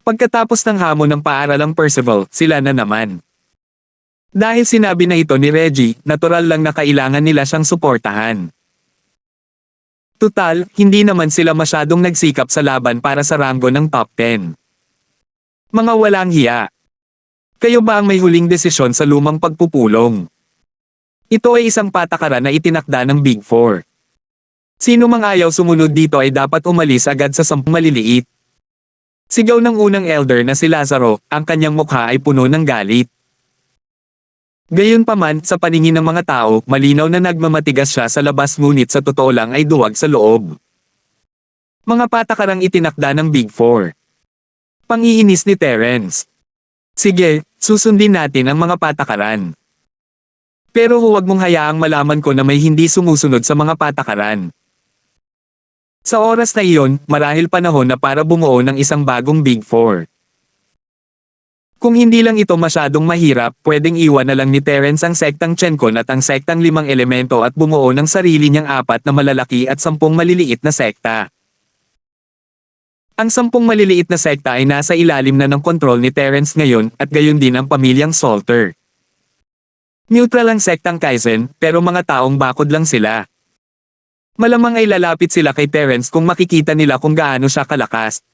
Pagkatapos ng hamon ng paaralang Percival, sila na naman. Dahil sinabi na ito ni Reggie, natural lang na kailangan nila siyang suportahan. Tutal, hindi naman sila masyadong nagsikap sa laban para sa ranggo ng top 10. Mga walang hiya. Kayo ba ang may huling desisyon sa lumang pagpupulong? Ito ay isang patakaran na itinakda ng Big Four. Sino mang ayaw sumunod dito ay dapat umalis agad sa 10 maliliit. Sigaw ng unang elder na si Lazaro, ang kanyang mukha ay puno ng galit. Gayunpaman, sa paningin ng mga tao, malinaw na nagmamatigas siya sa labas ngunit sa totoo lang ay duwag sa loob. Mga patakarang itinakda ng Big Four. Pangiinis ni Terence. Sige, susundin natin ang mga patakaran. Pero huwag mong hayaang malaman ko na may hindi sumusunod sa mga patakaran. Sa oras na iyon, marahil panahon na para bumuo ng isang bagong Big Four. Kung hindi lang ito masyadong mahirap, pwedeng iwan na lang ni Terence ang sektang Chenkon at ang sektang 5 elemento at bumuo ng sarili niyang 4 na malalaki at 10 maliliit na sekta. Ang 10 maliliit na sekta ay nasa ilalim na ng kontrol ni Terence ngayon at gayon din ang pamilyang Salter. Neutral ang sektang Kaizen, pero mga taong bakod lang sila. Malamang ay lalapit sila kay Terence kung makikita nila kung gaano siya kalakas.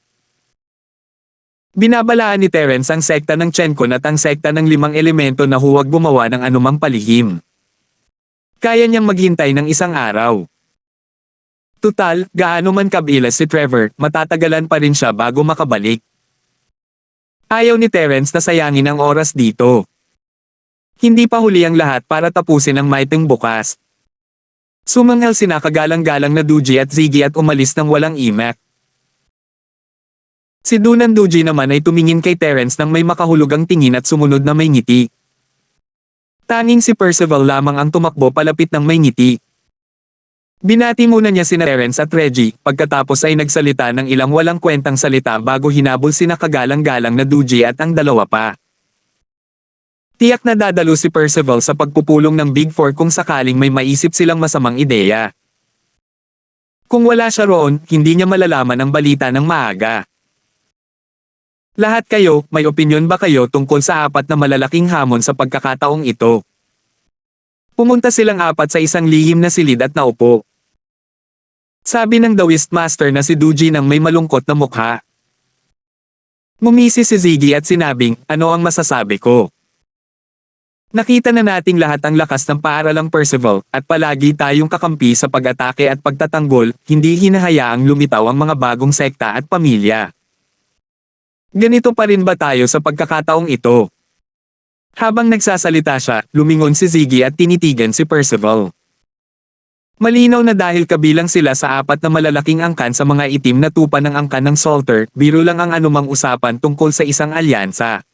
Binabalaan ni Terence ang sekta ng Chenkon at ang sekta ng 5 elemento na huwag gumawa ng anumang palihim. Kaya niyang maghintay ng isang araw. Tutal, gaano man kabilas si Trevor, matatagalan pa rin siya bago makabalik. Ayaw ni Terence na sayangin ang oras dito. Hindi pa huli ang lahat para tapusin ang maiting bukas. Sumanghal sina kagalang-galang na Duji at Ziggy at umalis ng walang imak. Si Dunan Duji naman ay tumingin kay Terence nang may makahulugang tingin at sumunod na may ngiti. Tanging si Percival lamang ang tumakbo palapit ng may ngiti. Binati muna niya sina Terence at Reggie, pagkatapos ay nagsalita ng ilang walang kwentang salita bago hinabol sina kagalang-galang na Duji at ang dalawa pa. Tiyak na dadalo si Percival sa pagpupulong ng Big Four kung sakaling may maisip silang masamang ideya. Kung wala siya roon, hindi niya malalaman ang balita ng maaga. Lahat kayo, may opinyon ba kayo tungkol sa 4 na malalaking hamon sa pagkakataong ito? Pumunta silang 4 sa isang lihim na silid at naupo. Sabi ng Daoist Master na si Duji nang may malungkot na mukha. Ngumisi si Ziggy at sinabing, ano ang masasabi ko? Nakita na nating lahat ang lakas ng paaralang Percival, at palagi tayong kakampi sa pag-atake at pagtatanggol, hindi hinahayaang lumitaw ang mga bagong sekta at pamilya. Ganito pa rin ba tayo sa pagkakataong ito? Habang nagsasalita siya, lumingon si Ziggy at tinitigan si Percival. Malinaw na dahil kabilang sila sa 4 na malalaking angkan sa mga itim na tupa ng angkan ng Salter, biro lang ang anumang usapan tungkol sa isang alyansa.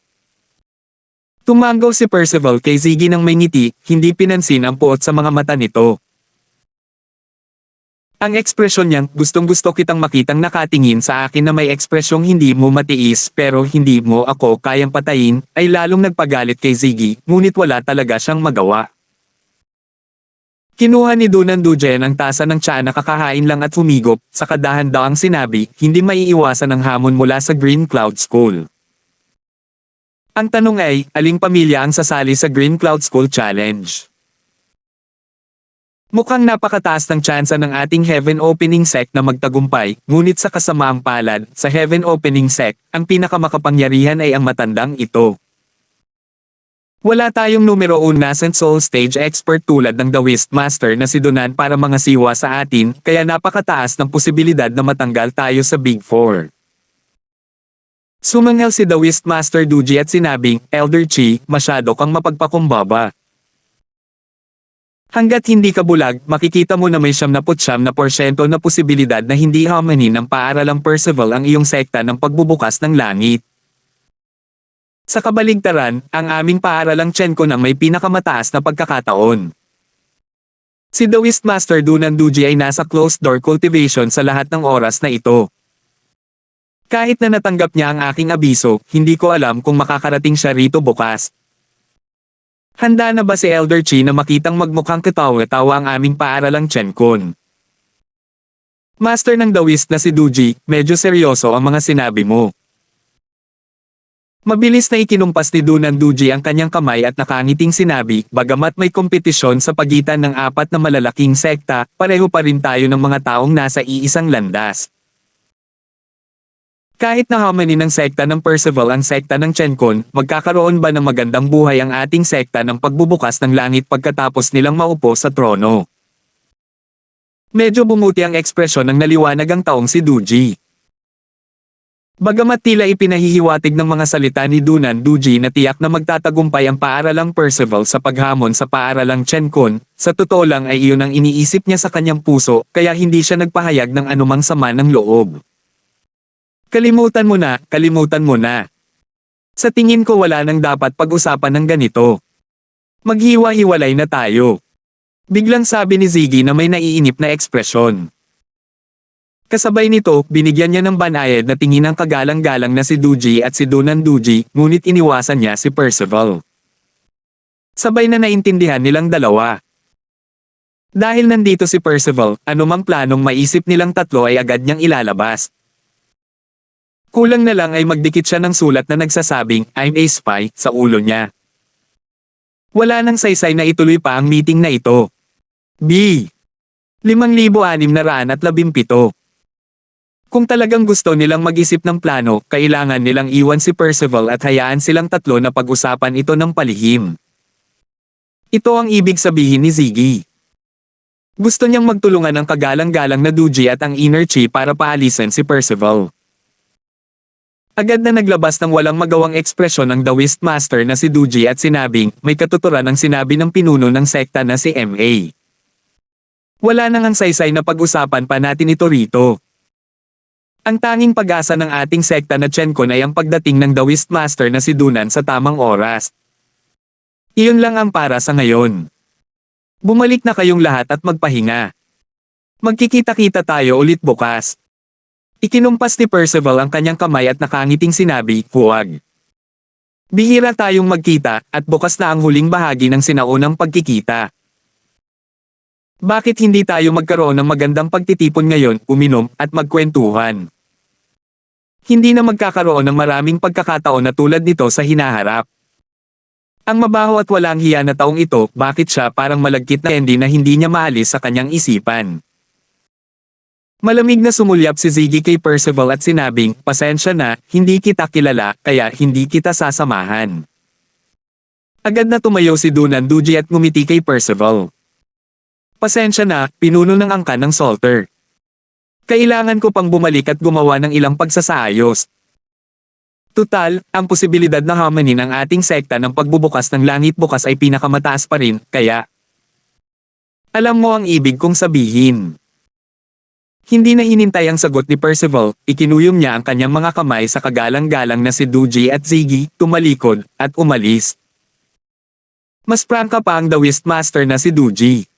Tumanggaw si Percival kay Ziggy nang may ngiti, hindi pinansin ang puot sa mga mata nito. Ang ekspresyon niyang, gustong-gusto kitang makitang nakatingin sa akin na may ekspresyong hindi mo matiis pero hindi mo ako kayang patayin, ay lalong nagpagalit kay Ziggy, ngunit wala talaga siyang magawa. Kinuha ni Dunan Dujen ang tasa ng tiyan na kakahain lang at humigop, sa kadahan-daang sinabi, hindi maiiwasan ang hamon mula sa Green Cloud School. Ang tanong ay, aling pamilya ang sasali sa Green Cloud School Challenge? Mukhang napakataas ng tsansa ng ating Heaven Opening Sect na magtagumpay, ngunit sa kasamaang palad, sa Heaven Opening Sect, ang pinakamakapangyarihan ay ang matandang ito. Wala tayong numero 1 nascent soul stage expert tulad ng Daoist Master na si Dunan para mga siwa sa atin, kaya napakataas ng posibilidad na matanggal tayo sa Big Four. Sumanghal si Daoist Master Duji at sinabing, Elder Chi, masyado kang mapagpakumbaba. Hanggat hindi ka bulag, makikita mo na may 79% na posibilidad na hindi hamanin ng paaralang Percival ang iyong sekta ng pagbubukas ng langit. Sa kabaligtaran, ang aming paaralang Chenkon ang may pinakamataas na pagkakataon. Si The Wistmaster Dunan Duji ay nasa closed-door cultivation sa lahat ng oras na ito. Kahit na natanggap niya ang aking abiso, hindi ko alam kung makakarating siya rito bukas. Handa na ba si Elder Chi na makitang magmukhang katawa-tawa ang aming paaralang Chenkon? Master ng Dawist na si Duji, medyo seryoso ang mga sinabi mo. Mabilis na ikinumpas ni Dunan Duji ang kanyang kamay at nakangiting sinabi, bagamat may kompetisyon sa pagitan ng apat na malalaking sekta, pareho pa rin tayo ng mga taong nasa iisang landas. Kahit nahamanin ng sekta ng Percival ang sekta ng Chenkon, magkakaroon ba ng magandang buhay ang ating sekta ng pagbubukas ng langit pagkatapos nilang maupo sa trono? Medyo bumuti ang ekspresyon ng naliwanagang taong si Duji. Bagamat tila ipinahihiwatig ng mga salita ni Dunan Duji na tiyak na magtatagumpay ang paaralang Percival sa paghamon sa paaralang Chenkon, sa totoo lang ay iyon ang iniisip niya sa kanyang puso, kaya hindi siya nagpahayag ng anumang sama ng loob. Kalimutan mo na, kalimutan mo na. Sa tingin ko wala nang dapat pag-usapan ng ganito. Maghiwa-hiwalay na tayo. Biglang sabi ni Ziggy na may naiinip na ekspresyon. Kasabay nito, binigyan niya ng banayad na tingin ang kagalang-galang na si Duji at si Dunan Duji, ngunit iniwasan niya si Percival. Sabay na naintindihan nilang dalawa. Dahil nandito si Percival, anumang planong maisip nilang tatlo ay agad niyang ilalabas. Kulang na lang ay magdikit siya ng sulat na nagsasabing, I'm a spy, sa ulo niya. Wala nang saysay na ituloy pa ang meeting na ito. B. 5,617. Kung talagang gusto nilang mag-isip ng plano, kailangan nilang iwan si Percival at hayaan silang tatlo na pag-usapan ito ng palihim. Ito ang ibig sabihin ni Ziggy. Gusto niyang magtulungan ang kagalang-galang na Duji at ang Inner Chi para paalisin si Percival. Agad na naglabas ng walang magawang ekspresyon ng The Wistmaster na si Duji at sinabing, may katuturan ang sinabi ng pinuno ng sekta na si M.A. Wala nang ang saysay na pag-usapan pa natin ito rito. Ang tanging pag-asa ng ating sekta na Chenkon ay ang pagdating ng The Wistmaster na si Dunan sa tamang oras. Iyon lang ang para sa ngayon. Bumalik na kayong lahat at magpahinga. Magkikita-kita tayo ulit bukas. Ikinumpas ni Percival ang kanyang kamay at nakangiting sinabi, huwag. Bihira tayong magkita, at bukas na ang huling bahagi ng sinaunang pagkikita. Bakit hindi tayo magkaroon ng magandang pagtitipon ngayon, uminom, at magkwentuhan? Hindi na magkakaroon ng maraming pagkakataon na tulad nito sa hinaharap. Ang mabaho at walang hiya na taong ito, bakit siya parang malagkit na candy na hindi niya maalis sa kanyang isipan? Malamig na sumulyap si Ziggy kay Percival at sinabing, pasensya na, hindi kita kilala, kaya hindi kita sasamahan. Agad na tumayo si Dunan Duji at ngumiti kay Percival. Pasensya na, pinuno ng angkan ng Salter. Kailangan ko pang bumalik at gumawa ng ilang pagsasaayos. Tutal, ang posibilidad na hamanin ang ating sekta ng pagbubukas ng langit bukas ay pinakamataas pa rin, kaya... Alam mo ang ibig kong sabihin. Hindi na hinintay ang sagot ni Percival, ikinuyom niya ang kanyang mga kamay sa kagalang-galang na si Duji at Ziggy, tumalikod, at umalis. Mas prangka pa ang The Wistmaster na si Duji.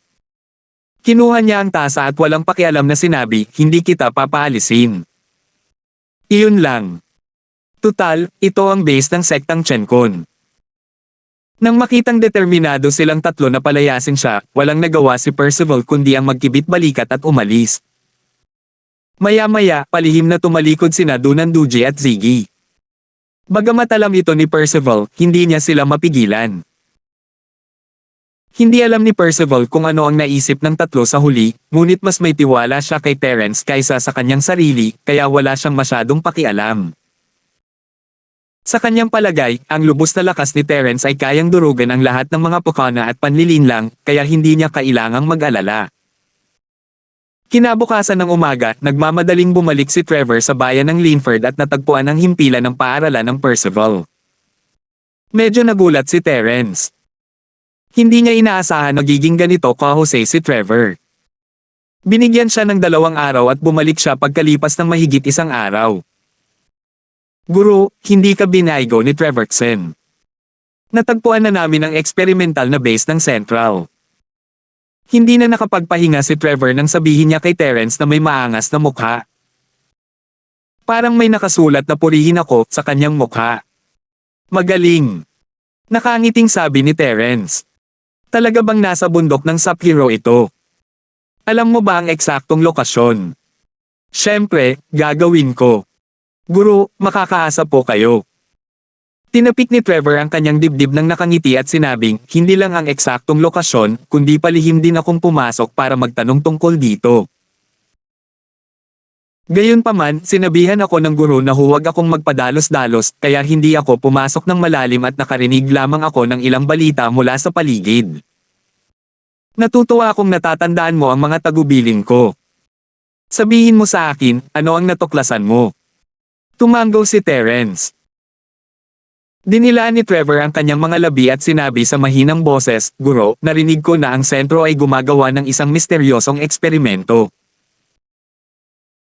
Kinuha niya ang tasa at walang pakialam na sinabi, hindi kita papaalisin. Iyon lang. Tutal, ito ang base ng sektang Chenkon. Nang makitang determinado silang tatlo na palayasin siya, walang nagawa si Percival kundi ang magkibit balikat at umalis. Maya-maya, palihim na tumalikod sina Dunan Duji at Ziggy. Bagamat alam ito ni Percival, hindi niya sila mapigilan. Hindi alam ni Percival kung ano ang naisip ng tatlo sa huli, ngunit mas may tiwala siya kay Terence kaysa sa kanyang sarili, kaya wala siyang masyadong pakialam. Sa kanyang palagay, ang lubos na lakas ni Terence ay kayang durugan ang lahat ng mga pukana at panlilinlang, kaya hindi niya kailangang mag-alala. Kinabukasan ng umaga, nagmamadaling bumalik si Trevor sa bayan ng Linford at natagpuan ang himpilan ng paaralan ng Percival. Medyo nagulat si Terence. Hindi niya inaasahan na nagiging ganito ka-Jose si Trevor. Binigyan siya ng 2 araw at bumalik siya pagkalipas ng mahigit 1 araw. Guro, hindi ka binaygo ni Trevorson. Natagpuan na namin ang experimental na base ng Central. Hindi na nakapagpahinga si Trevor nang sabihin niya kay Terence na may maangas na mukha. Parang may nakasulat na purihin ako sa kanyang mukha. Magaling. Nakangiting sabi ni Terence. Talaga bang nasa bundok ng Sub-Hero ito? Alam mo ba ang eksaktong lokasyon? Siyempre, gagawin ko. Guro, makakaasa po kayo. Tinapik ni Trevor ang kanyang dibdib ng nakangiti at sinabing, hindi lang ang eksaktong lokasyon, kundi palihim din akong pumasok para magtanong tungkol dito. Gayunpaman, sinabihan ako ng guro na huwag akong magpadalos-dalos, kaya hindi ako pumasok ng malalim at nakarinig lamang ako ng ilang balita mula sa paligid. Natutuwa akong natatandaan mo ang mga tagubilin ko. Sabihin mo sa akin, ano ang natuklasan mo? Tumango si Terence. Dinilaan ni Trevor ang kanyang mga labi at sinabi sa mahinang boses, Guro, narinig ko na ang sentro ay gumagawa ng isang misteryosong eksperimento.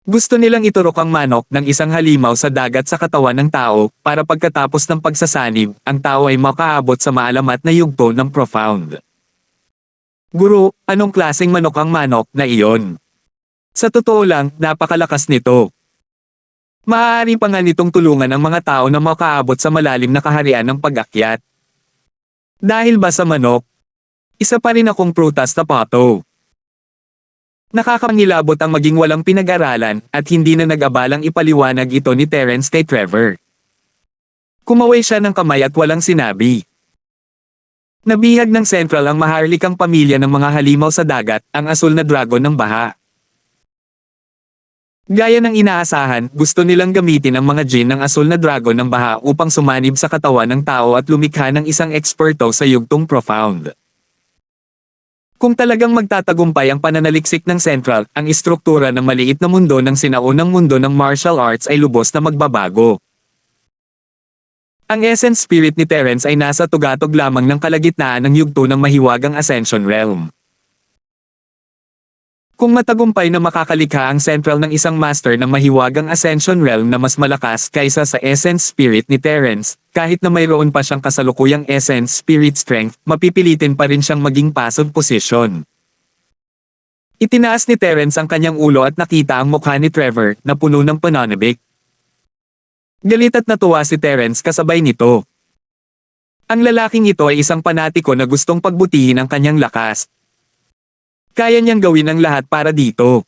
Gusto nilang iturok ang manok ng isang halimaw sa dagat sa katawan ng tao, para pagkatapos ng pagsasanib, ang tao ay makaabot sa maalamat na yugto ng profound. Guro, anong klaseng manok ang manok na iyon? Sa totoo lang, napakalakas nito. Maaari pa nga nitong tulungan ang mga tao na makaabot sa malalim na kaharian ng pag-akyat. Dahil ba sa manok? Isa pa rin akong prutas na pato. Nakakangilabot ang maging walang pinag-aralan at hindi na nag-abalang ipaliwanag ito ni Terence kay Trevor. Kumaway siya ng kamay at walang sinabi. Nabihag ng Central ang maharlikang pamilya ng mga halimaw sa dagat, ang asul na dragon ng baha. Gaya ng inaasahan, gusto nilang gamitin ang mga djinn ng asul na dragon ng baha upang sumanib sa katawan ng tao at lumikha ng isang eksperto sa yugtong profound. Kung talagang magtatagumpay ang pananaliksik ng Central, ang istruktura ng maliit na mundo ng sinaunang mundo ng martial arts ay lubos na magbabago. Ang essence spirit ni Terence ay nasa tugatog lamang ng kalagitnaan ng yugto ng mahiwagang Ascension Realm. Kung matagumpay na makakalikha ang Central ng isang master ng mahiwagang Ascension Realm na mas malakas kaysa sa essence spirit ni Terence, kahit na mayroon pa siyang kasalukuyang essence spirit strength, mapipilitin pa rin siyang maging passive position. Itinaas ni Terence ang kanyang ulo at nakita ang mukha ni Trevor na puno ng pananabik. Galit at natuwa si Terence kasabay nito. Ang lalaking ito ay isang panatiko na gustong pagbutihin ang kanyang lakas. Kaya niyang gawin ang lahat para dito.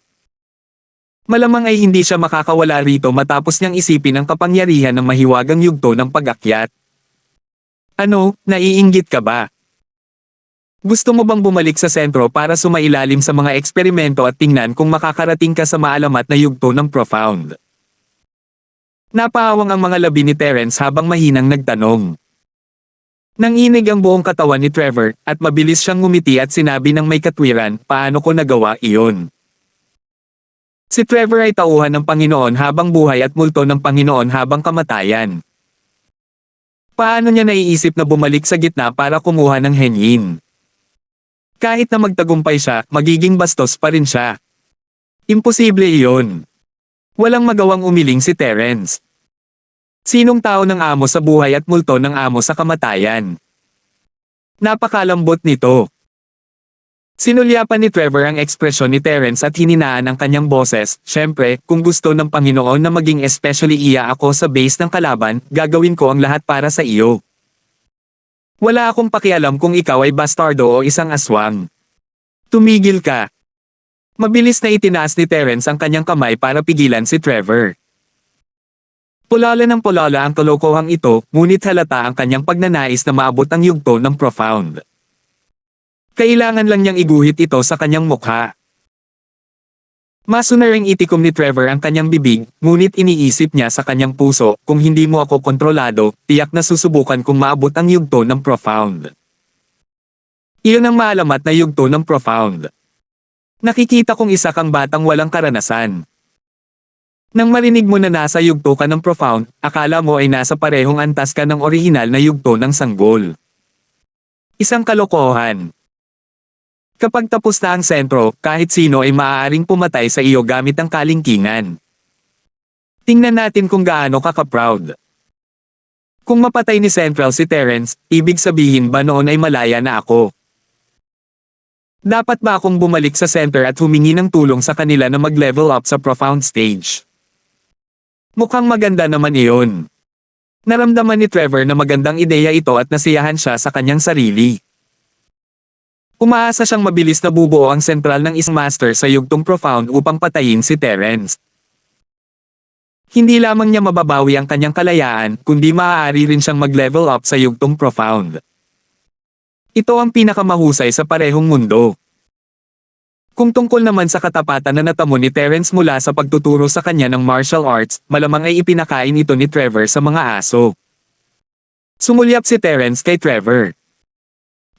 Malamang ay hindi siya makakawala rito matapos niyang isipin ang kapangyarihan ng mahiwagang yugto ng pag-akyat. Ano, naiinggit ka ba? Gusto mo bang bumalik sa sentro para sumailalim sa mga eksperimento at tingnan kung makakarating ka sa maalamat na yugto ng profound? Napaawang ang mga labi ni Terence habang mahinang nagtanong. Nanginig ang buong katawan ni Trevor, at mabilis siyang ngumiti at sinabi ng may katwiran, paano ko nagawa iyon? Si Trevor ay tauhan ng Panginoon habang buhay at multo ng Panginoon habang kamatayan. Paano niya naiisip na bumalik sa gitna para kumuha ng henyin? Kahit na magtagumpay siya, magiging bastos pa rin siya. Imposible iyon. Walang magawang umiling si Terence. Sinong tao ng amo sa buhay at multo ng amo sa kamatayan? Napakalambot nito. Sinulyapan ni Trevor ang ekspresyon ni Terence at hininaan ang kanyang boses, syempre, kung gusto ng Panginoon na maging especially iya ako sa base ng kalaban, gagawin ko ang lahat para sa iyo. Wala akong pakialam kung ikaw ay bastardo o isang aswang. Tumigil ka. Mabilis na itinaas ni Terence ang kanyang kamay para pigilan si Trevor. Pulala ng pulala ang kalokohang ito, ngunit halata ang kanyang pagnanais na maabot ang yugto ng profound. Kailangan lang niyang iguhit ito sa kanyang mukha. Masunaring itikom ni Trevor ang kanyang bibig, ngunit iniisip niya sa kanyang puso, kung hindi mo ako kontrolado, tiyak na susubukan kung maabot ang yugto ng profound. Iyon ang maalamat na yugto ng profound. Nakikita kong isa kang batang walang karanasan. Nang marinig mo na nasa yugto ka ng profound, akala mo ay nasa parehong antas ka ng orihinal na yugto ng sanggol. Isang kalokohan. Kapag tapos na ang sentro, kahit sino ay maaaring pumatay sa iyo gamit ang kalingkingan. Tingnan natin kung gaano ka-proud. Kung mapatay ni Central si Terence, ibig sabihin ba noon ay malaya na ako? Dapat ba akong bumalik sa center at humingi ng tulong sa kanila na mag-level up sa profound stage? Mukhang maganda naman iyon. Naramdaman ni Trevor na magandang ideya ito at nasiyahan siya sa kanyang sarili. Umaasa siyang mabilis na bubuo ang sentral ng isang master sa yugtong profound upang patayin si Terence. Hindi lamang niya mababawi ang kanyang kalayaan, kundi maaari rin siyang mag-level up sa yugtong profound. Ito ang pinakamahusay sa parehong mundo. Kung tungkol naman sa katapatan na natamo ni Terence mula sa pagtuturo sa kanya ng martial arts, malamang ay ipinakain ito ni Trevor sa mga aso. Sumulyap si Terence kay Trevor.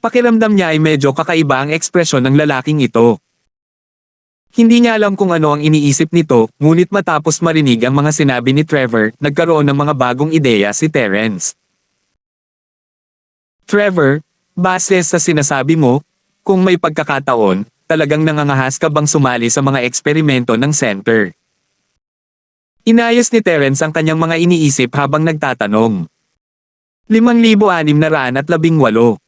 Pakiramdam niya ay medyo kakaiba ang ekspresyon ng lalaking ito. Hindi niya alam kung ano ang iniisip nito, ngunit matapos marinig ang mga sinabi ni Trevor, nagkaroon ng mga bagong ideya si Terence. Trevor, base sa sinasabi mo, kung may pagkakataon, talagang nangangahas ka bang sumali sa mga eksperimento ng center? Inayos ni Terence ang kanyang mga iniisip habang nagtatanong. 5,618.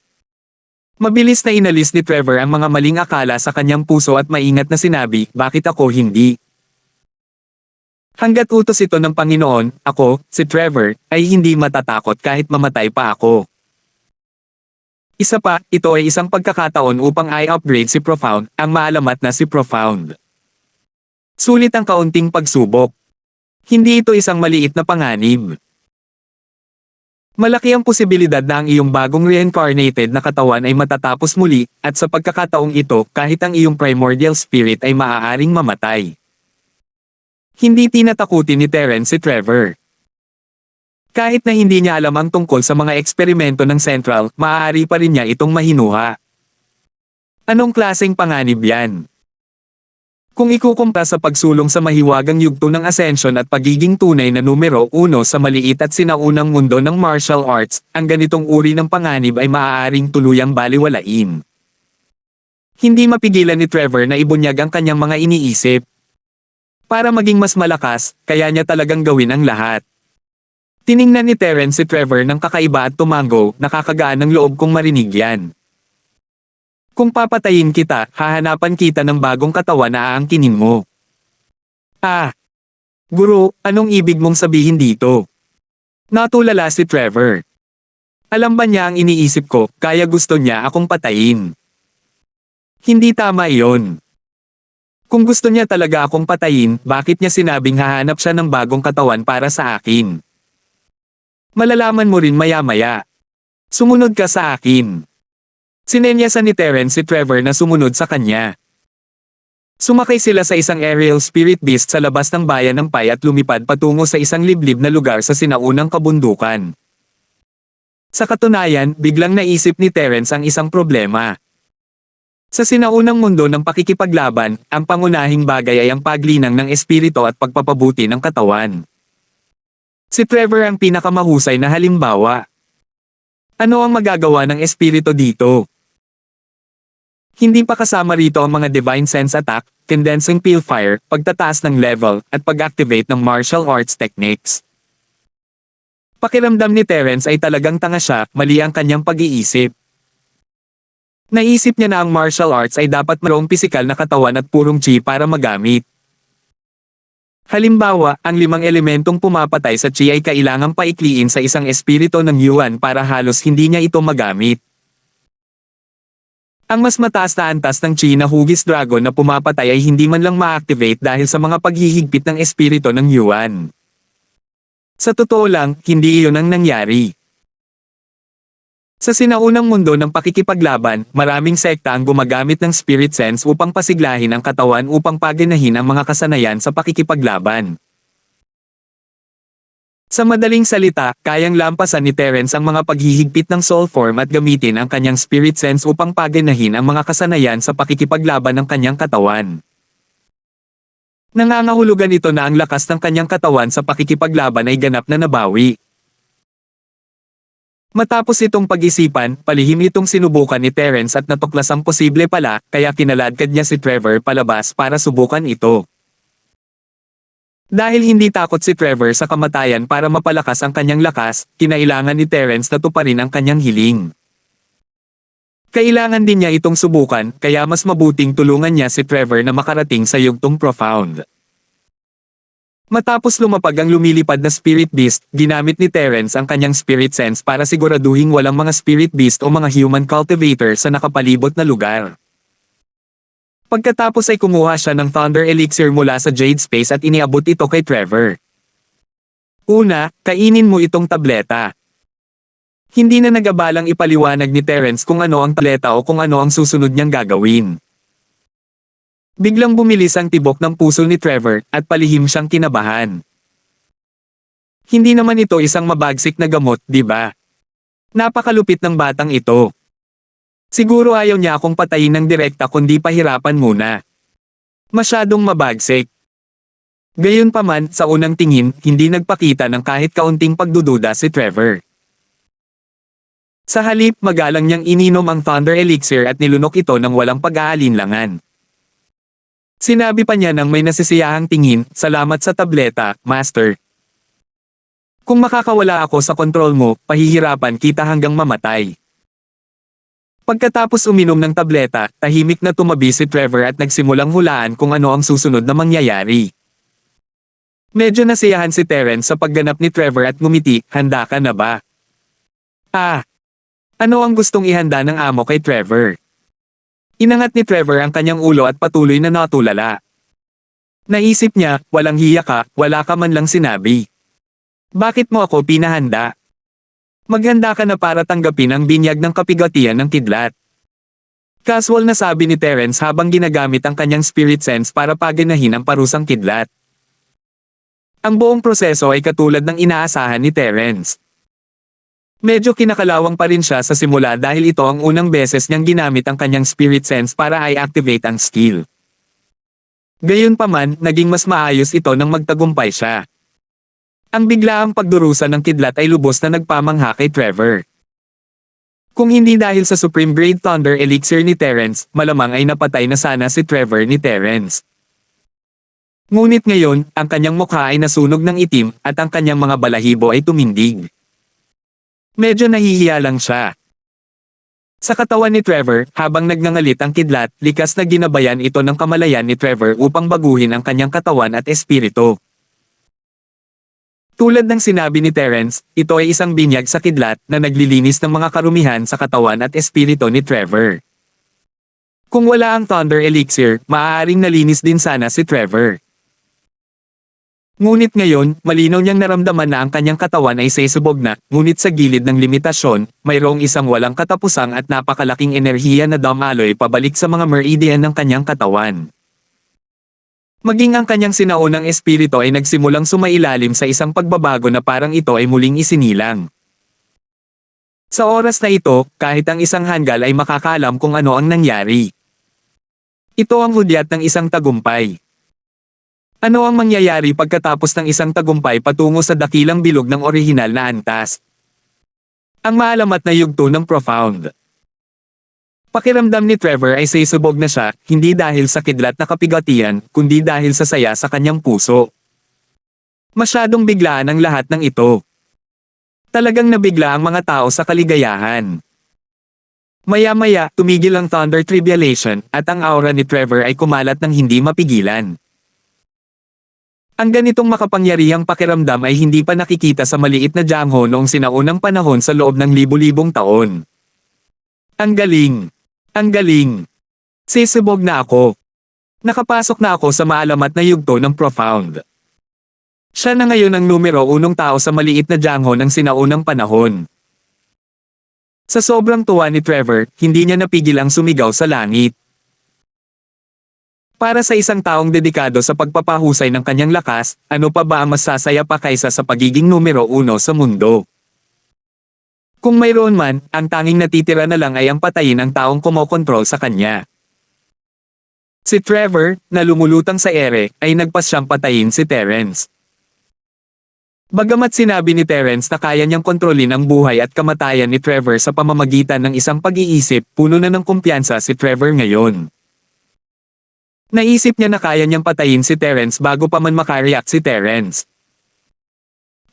Mabilis na inalis ni Trevor ang mga maling akala sa kanyang puso at maingat na sinabi, bakit ako hindi? Hanggat utos ito ng Panginoon, ako, si Trevor, ay hindi matatakot kahit mamatay pa ako. Isa pa, ito ay isang pagkakataon upang i-upgrade si Profound, ang maalamat na si Profound. Sulit ang kaunting pagsubok. Hindi ito isang maliit na panganib. Malaki ang posibilidad na ang iyong bagong reincarnated na katawan ay matatapos muli, at sa pagkakataong ito, kahit ang iyong primordial spirit ay maaaring mamatay. Hindi tinatakutin ni Terence si Trevor. Kahit na hindi niya alam ang tungkol sa mga eksperimento ng Central, maaari pa rin niya itong mahinuha. Anong klaseng panganib yan? Kung ikukumpara sa pagsulong sa mahiwagang yugto ng Ascension at pagiging tunay na numero 1 sa maliit at sinaunang mundo ng martial arts, ang ganitong uri ng panganib ay maaaring tuluyang baliwalain. Hindi mapigilan ni Trevor na ibunyag ang kanyang mga iniisip. Para maging mas malakas, kaya niya talagang gawin ang lahat. Tiningnan ni Terence si Trevor ng kakaiba at tumango, nakakagaan ng loob kong marinig yan. Kung papatayin kita, hahanapan kita ng bagong katawan na aangkinin mo. Ah! Guro, anong ibig mong sabihin dito? Natulala si Trevor. Alam ba niya ang iniisip ko, kaya gusto niya akong patayin? Hindi tama iyon. Kung gusto niya talaga akong patayin, bakit niya sinabing hahanap siya ng bagong katawan para sa akin? Malalaman mo rin maya-maya. Sumunod ka sa akin. Sinenyasan ni Terence si Trevor na sumunod sa kanya. Sumakay sila sa isang aerial spirit beast sa labas ng bayan ng Pai at lumipad patungo sa isang liblib na lugar sa sinaunang kabundukan. Sa katunayan, biglang naisip ni Terence ang isang problema. Sa sinaunang mundo ng pakikipaglaban, ang pangunahing bagay ay ang paglinang ng espiritu at pagpapabuti ng katawan. Si Trevor ang pinakamahusay na halimbawa. Ano ang magagawa ng espiritu dito? Hindi pa kasama rito ang mga Divine Sense Attack, Condensing Peel Fire, pagtataas ng level, at pag-activate ng martial arts techniques. Pakiramdam ni Terence ay talagang tanga siya, mali ang kanyang pag-iisip. Naisip niya na ang martial arts ay dapat mayroong pisikal na katawan at purong chi para magamit. Halimbawa, ang 5 elementong pumapatay sa chi ay kailangang paikliin sa isang espiritu ng Yuan para halos hindi niya ito magamit. Ang mas mataas na antas ng chi na hugis dragon na pumapatay ay hindi man lang ma-activate dahil sa mga paghihigpit ng espiritu ng Yuan. Sa totoo lang, hindi iyon ang nangyari. Sa sinaunang mundo ng pakikipaglaban, maraming sekta ang gumagamit ng spirit sense upang pasiglahin ang katawan upang paganahin ang mga kasanayan sa pakikipaglaban. Sa madaling salita, kayang lampasan ni Terence ang mga paghihigpit ng soul form at gamitin ang kanyang spirit sense upang paganahin ang mga kasanayan sa pakikipaglaban ng kanyang katawan. Nangangahulugan ito na ang lakas ng kanyang katawan sa pakikipaglaban ay ganap na nabawi. Matapos itong pag-isipan, palihim itong sinubukan ni Terence at natuklasang posible pala, kaya kinaladkad niya si Trevor palabas para subukan ito. Dahil hindi takot si Trevor sa kamatayan para mapalakas ang kanyang lakas, kinailangan ni Terence na tuparin ang kanyang hiling. Kailangan din niya itong subukan, kaya mas mabuting tulungan niya si Trevor na makarating sa yugtong profound. Matapos lumapag ang lumilipad na spirit beast, ginamit ni Terence ang kanyang spirit sense para siguraduhin walang mga spirit beast o mga human cultivator sa nakapalibot na lugar. Pagkatapos ay kumuha siya ng Thunder Elixir mula sa Jade Space at iniabot ito kay Trevor. Una, kainin mo itong tableta. Hindi na nagabalang ipaliwanag ni Terence kung ano ang tableta o kung ano ang susunod niyang gagawin. Biglang bumilis ang tibok ng puso ni Trevor at palihim siyang kinabahan. Hindi naman ito isang mabagsik na gamot, di ba? Napakalupit ng batang ito. Siguro ayaw niya akong patayin ng direkta kundi pahirapan muna. Masyadong mabagsik. Gayunpaman, sa unang tingin, hindi nagpakita ng kahit kaunting pagdududa si Trevor. Sa halip, magalang niyang ininom ang Thunder Elixir at nilunok ito ng walang pag-aalinlangan. Sinabi pa niya nang may nasisiyahang tingin, "Salamat sa tableta, Master. Kung makakawala ako sa kontrol mo, pahihirapan kita hanggang mamatay." Pagkatapos uminom ng tableta, tahimik na tumabi si Trevor at nagsimulang hulaan kung ano ang susunod na mangyayari. Medyo nasiyahan si Terence sa pagganap ni Trevor at ngumiti, "Handa ka na ba?" Ano ang gustong ihanda ng amo kay Trevor? Inangat ni Trevor ang kanyang ulo at patuloy na natulala. Naisip niya, walang hiya ka, wala ka man lang sinabi. Bakit mo ako pinahanda? Maghanda ka na para tanggapin ang binyag ng kapigatian ng kidlat. Casual na sabi ni Terence habang ginagamit ang kanyang spirit sense para paganahin ang parusang kidlat. Ang buong proseso ay katulad ng inaasahan ni Terence. Medyo kinakalawang pa rin siya sa simula dahil ito ang unang beses niyang ginamit ang kanyang spirit sense para i-activate ang skill. Gayunpaman, naging mas maayos ito nang magtagumpay siya. Ang biglaang pagdurusa ng kidlat ay lubos na nagpamangha kay Trevor. Kung hindi dahil sa Supreme Grade Thunder Elixir ni Terence, malamang ay napatay na sana si Trevor ni Terence. Ngunit ngayon, ang kanyang mukha ay nasunog ng itim at ang kanyang mga balahibo ay tumindig. Medyo nahihiya lang siya. Sa katawan ni Trevor, habang nagngangalit ang kidlat, likas na ginabayan ito ng kamalayan ni Trevor upang baguhin ang kanyang katawan at espiritu. Tulad ng sinabi ni Terence, ito ay isang binyag sa kidlat na naglilinis ng mga karumihan sa katawan at espiritu ni Trevor. Kung wala ang Thunder Elixir, maaaring nalinis din sana si Trevor. Ngunit ngayon, malinaw niyang naramdaman na ang kanyang katawan ay sesubog na, ngunit sa gilid ng limitasyon, mayroong isang walang katapusang at napakalaking enerhiya na dumaloy pabalik sa mga meridian ng kanyang katawan. Maging ang kanyang sinaunang espiritu ay nagsimulang sumailalim sa isang pagbabago na parang ito ay muling isinilang. Sa oras na ito, kahit ang isang hanggal ay makakaalam kung ano ang nangyari. Ito ang hudyat ng isang tagumpay. Ano ang mangyayari pagkatapos ng isang tagumpay patungo sa dakilang bilog ng orihinal na antas? Ang maalamat na yugto ng profound. Pakiramdam ni Trevor ay sesubog na siya, hindi dahil sa kidlat na kapigatian, kundi dahil sa saya sa kanyang puso. Masyadong biglaan ang lahat ng ito. Talagang nabigla ang mga tao sa kaligayahan. Maya-maya, tumigil ang Thunder Tribulation, at ang aura ni Trevor ay kumalat ng hindi mapigilan. Ang ganitong makapangyarihang pakiramdam ay hindi pa nakikita sa maliit na Jangho noong sinaunang panahon sa loob ng libu-libong taon. Ang galing! Ang galing! Sesubog na ako. Nakapasok na ako sa maalamat na yugto ng profound. Siya na ngayon ang numero 1 tao sa maliit na Jangho ng sinaunang panahon. Sa sobrang tuwa ni Trevor, hindi niya napigil ang sumigaw sa langit. Para sa isang taong dedikado sa pagpapahusay ng kanyang lakas, ano pa ba ang mas sasaya pa kaysa sa pagiging numero 1 sa mundo? Kung mayroon man, ang tanging natitira na lang ay ang patayin ang taong kumokontrol sa kanya. Si Trevor, na lumulutang sa ere, ay nagpasyang patayin si Terence. Bagamat sinabi ni Terence na kaya niyang kontrolin ang buhay at kamatayan ni Trevor sa pamamagitan ng isang pag-iisip, puno na ng kumpiyansa si Trevor ngayon. Naisip niya na kaya niyang patayin si Terence bago pa man makareact si Terence.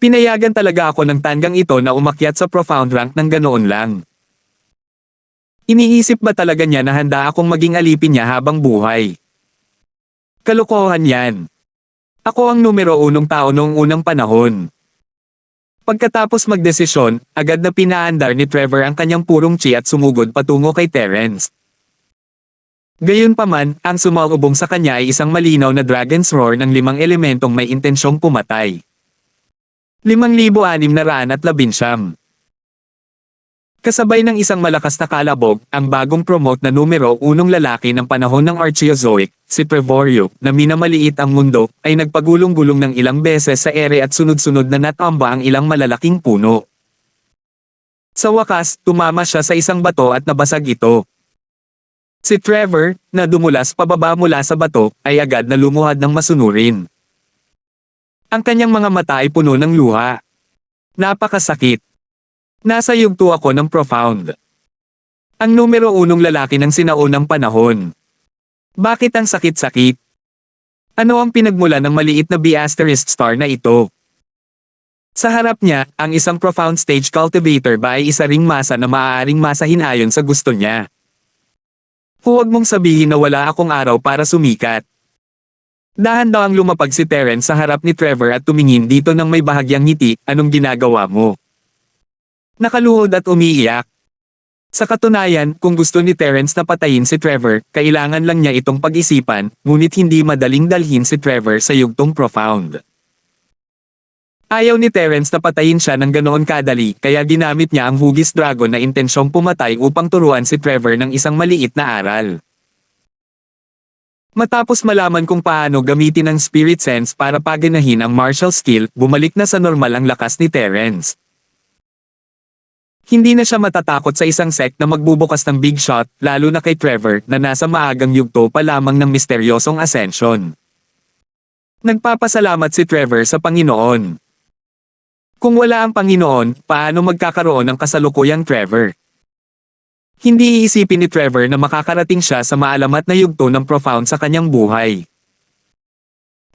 Pinayagan talaga ako ng tanggang ito na umakyat sa profound rank ng ganoon lang. Iniisip ba talaga niya na handa akong maging alipin niya habang buhay? Kalokohan yan. Ako ang numero 1 tao noong unang panahon. Pagkatapos magdesisyon, agad na pinaandar ni Trevor ang kanyang purong chi at sumugod patungo kay Terence. Gayunpaman, ang sumalubong sa kanya ay isang malinaw na Dragon's Roar ng 5 elementong may intensyong pumatay. 5,619. Kasabay ng isang malakas na kalabog, ang bagong promote na numero 1 lalaki ng panahon ng Archeozoic, si Trevorio, na minamaliit ang mundo, ay nagpagulong-gulong ng ilang beses sa ere at sunod-sunod na natamba ang ilang malalaking puno. Sa wakas, tumama siya sa isang bato at nabasag ito. Si Trevor, na dumulas pababa mula sa bato, ay agad na lumuhad ng masunurin. Ang kanyang mga mata ay puno ng luha. Napakasakit. Nasa yugto ako ng profound. Ang numero 1 lalaki ng sinaunang panahon. Bakit ang sakit-sakit? Ano ang pinagmula ng maliit na B** star na ito? Sa harap niya, ang isang profound stage cultivator ba ay isa ring masa na maaaring masahin ayon sa gusto niya? Huwag mong sabihin na wala akong araw para sumikat. Dahan-dahang lumapag si Terence sa harap ni Trevor at tumingin dito ng may bahagyang ngiti, anong ginagawa mo? Nakaluhod at umiiyak. Sa katunayan, kung gusto ni Terence na patayin si Trevor, kailangan lang niya itong pag-isipan, ngunit hindi madaling dalhin si Trevor sa yugtong profound. Ayaw ni Terence na patayin siya ng ganoon kadali, kaya ginamit niya ang hugis dragon na intensyong pumatay upang turuan si Trevor ng isang maliit na aral. Matapos malaman kung paano gamitin ang spirit sense para paganahin ang martial skill, bumalik na sa normal ang lakas ni Terence. Hindi na siya matatakot sa isang sect na magbubukas ng big shot, lalo na kay Trevor na nasa maagang yugto pa lamang ng misteryosong ascension. Nagpapasalamat si Trevor sa Panginoon. Kung wala ang Panginoon, paano magkakaroon ng kasalukuyang Trevor? Hindi iisipin ni Trevor na makakarating siya sa maalamat na yugto ng profound sa kanyang buhay.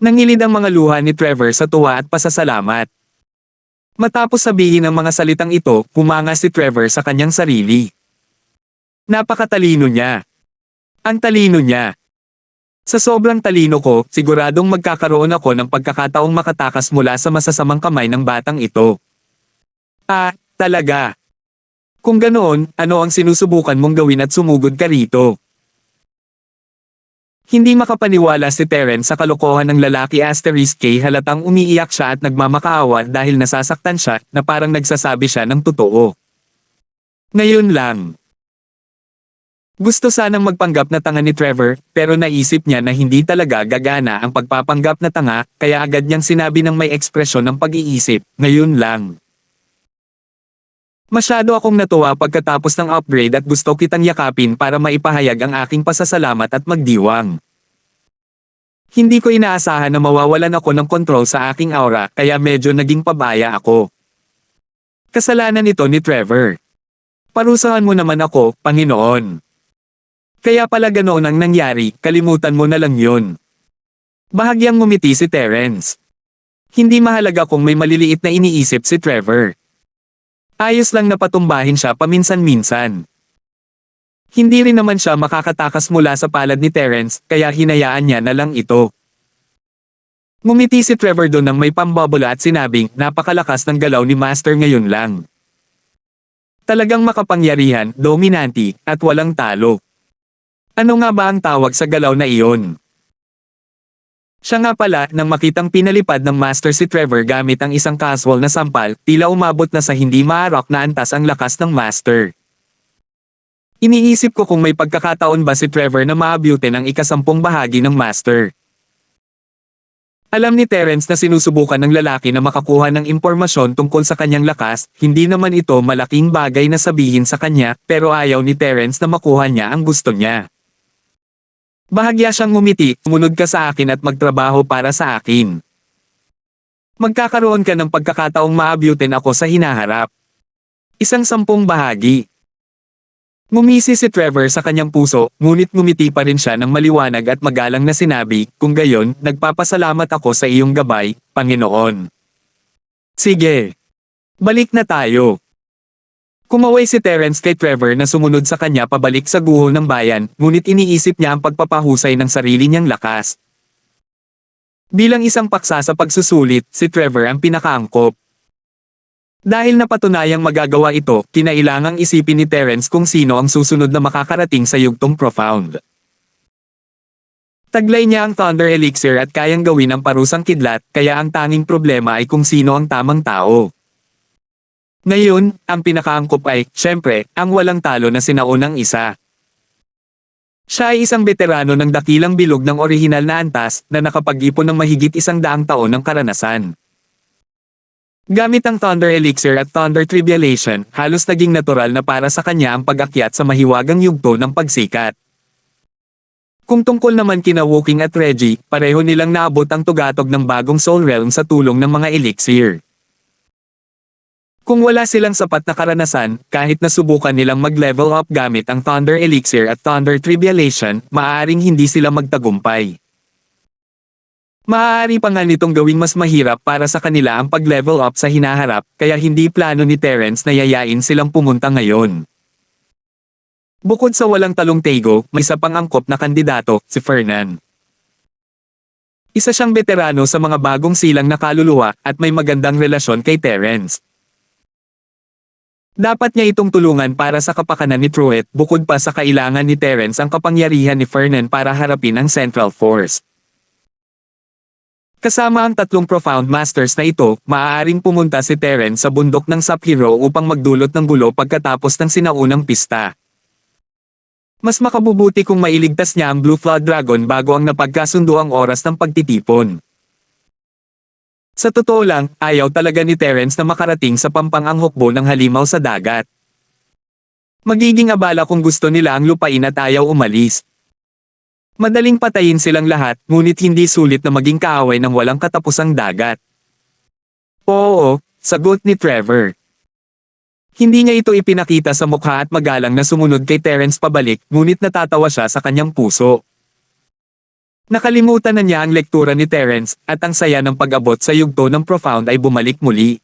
Nangilid ang mga luha ni Trevor sa tuwa at pasasalamat. Matapos sabihin ang mga salitang ito, humanga si Trevor sa kanyang sarili. Napakatalino niya. Ang talino niya. Sa sobrang talino ko, siguradong magkakaroon ako ng pagkakataong makatakas mula sa masasamang kamay ng batang ito. Ah, talaga. Kung ganoon, ano ang sinusubukan mong gawin at sumugod ka rito? Hindi makapaniwala si Terence sa kalokohan ng lalaki *K halatang umiiyak siya at nagmamakaawa dahil nasasaktan siya na parang nagsasabi siya ng totoo. Ngayon lang. Gusto sanang magpanggap na tanga ni Trevor pero naisip niya na hindi talaga gagana ang pagpapanggap na tanga kaya agad niyang sinabi ng may ekspresyon ng pag-iisip, ngayon lang. Masyado akong natuwa pagkatapos ng upgrade at gusto kitang yakapin para maipahayag ang aking pasasalamat at magdiwang. Hindi ko inaasahan na mawawalan ako ng kontrol sa aking aura kaya medyo naging pabaya ako. Kasalanan ito ni Trevor. Parusahan mo naman ako, Panginoon. Kaya pala ganoon ang nangyari, kalimutan mo na lang yun. Bahagyang ngumiti si Terence. Hindi mahalaga kung may maliliit na iniisip si Trevor. Ayos lang na patumbahin siya paminsan-minsan. Hindi rin naman siya makakatakas mula sa palad ni Terence, kaya hinayaan niya na lang ito. Ngumiti si Trevor doon nang may pambabula at sinabing, napakalakas ng galaw ni Master ngayon lang. Talagang makapangyarihan, dominante, at walang talo. Ano nga ba ang tawag sa galaw na iyon? Siya nga pala, nang makitang pinalipad ng Master si Trevor gamit ang isang casual na sampal, tila umabot na sa hindi maarok na antas ang lakas ng Master. Iniisip ko kung may pagkakataon ba si Trevor na maabutin ang ika-10 bahagi ng Master. Alam ni Terence na sinusubukan ng lalaki na makakuha ng impormasyon tungkol sa kanyang lakas, hindi naman ito malaking bagay na sabihin sa kanya, pero ayaw ni Terence na makuha niya ang gusto niya. Bahagya siyang ngumiti, sumunod ka sa akin at magtrabaho para sa akin. Magkakaroon ka ng pagkakataong maabutin ako sa hinaharap. Isang 10 bahagi. Ngumisi si Trevor sa kanyang puso, ngunit ngumiti pa rin siya ng maliwanag at magalang na sinabi, kung gayon, nagpapasalamat ako sa iyong gabay, Panginoon. Sige. Balik na tayo. Kumaway si Terence kay Trevor na sumunod sa kanya pabalik sa guho ng bayan, ngunit iniisip niya ang pagpapahusay ng sarili niyang lakas. Bilang isang paksa sa pagsusulit, si Trevor ang pinakaangkop. Dahil napatunayang magagawa ito, kinailangang isipin ni Terence kung sino ang susunod na makakarating sa yugtong profound. Taglay niya ang Thunder Elixir at kayang gawin ang parusang kidlat, kaya ang tanging problema ay kung sino ang tamang tao. Ngayon, ang pinakaangkop ay, syempre, ang walang talo na sinaunang isa. Siya ay isang veterano ng dakilang bilog ng orihinal na antas na nakapag-ipon ng mahigit 100 taon ng karanasan. Gamit ang Thunder Elixir at Thunder Tribulation, halos naging natural na para sa kanya ang pag-akyat sa mahiwagang yugto ng pagsikat. Kung tungkol naman kina Woking at Reggie, pareho nilang naabot ang tugatog ng bagong Soul Realm sa tulong ng mga elixir. Kung wala silang sapat na karanasan, kahit nasubukan nilang mag-level up gamit ang Thunder Elixir at Thunder Tribulation, maaaring hindi sila magtagumpay. Maaari pa nga nitong gawing mas mahirap para sa kanila ang pag-level up sa hinaharap, kaya hindi plano ni Terence na yayain silang pumunta ngayon. Bukod sa walang talong Tego, may isa pang angkop na kandidato, si Fernan. Isa siyang veterano sa mga bagong silang na kaluluwa at may magandang relasyon kay Terence. Dapat niya itong tulungan para sa kapakanan ni Truett bukod pa sa kailangan ni Terence ang kapangyarihan ni Fernan para harapin ang Central Force. Kasama ang 3 Profound Masters na ito, maaaring pumunta si Terence sa bundok ng Sub-Hero upang magdulot ng gulo pagkatapos ng sinaunang pista. Mas makabubuti kung mailigtas niya ang Blue Flood Dragon bago ang napagkasundo ang oras ng pagtitipon. Sa totoo lang, ayaw talaga ni Terence na makarating sa pampang hukbo ng halimaw sa dagat. Magiging abala kung gusto nila ang lupain at ayaw umalis. Madaling patayin silang lahat, ngunit hindi sulit na maging kaaway ng walang katapusang dagat. Oo, sagot ni Trevor. Hindi niya ito ipinakita sa mukha at magalang na sumunod kay Terence pabalik, ngunit natatawa siya sa kanyang puso. Nakalimutan na niya ang lektura ni Terence, at ang saya ng pag-abot sa yugto ng profound ay bumalik muli.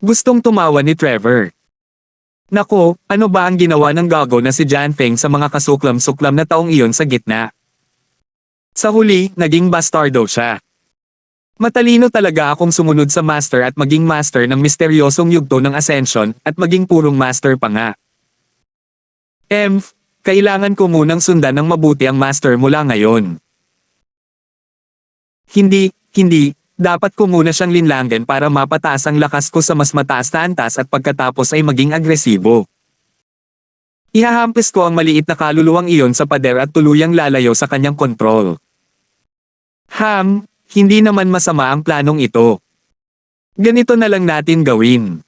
Gustong tumawa ni Trevor. Nako, ano ba ang ginawa ng gago na si Jan Feng sa mga kasuklam-suklam na taong iyon sa gitna? Sa huli, naging bastardo siya. Matalino talaga akong sumunod sa master at maging master ng misteryosong yugto ng Ascension at maging purong master pa nga. Kailangan ko munang sundan ng mabuti ang master mula ngayon. Hindi, dapat ko muna siyang linlangan para mapataas ang lakas ko sa mas mataas na antas at pagkatapos ay maging agresibo. Ihahampis ko ang maliit na kaluluwang iyon sa pader at tuluyang lalayo sa kanyang kontrol. Hindi naman masama ang planong ito. Ganito na lang natin gawin.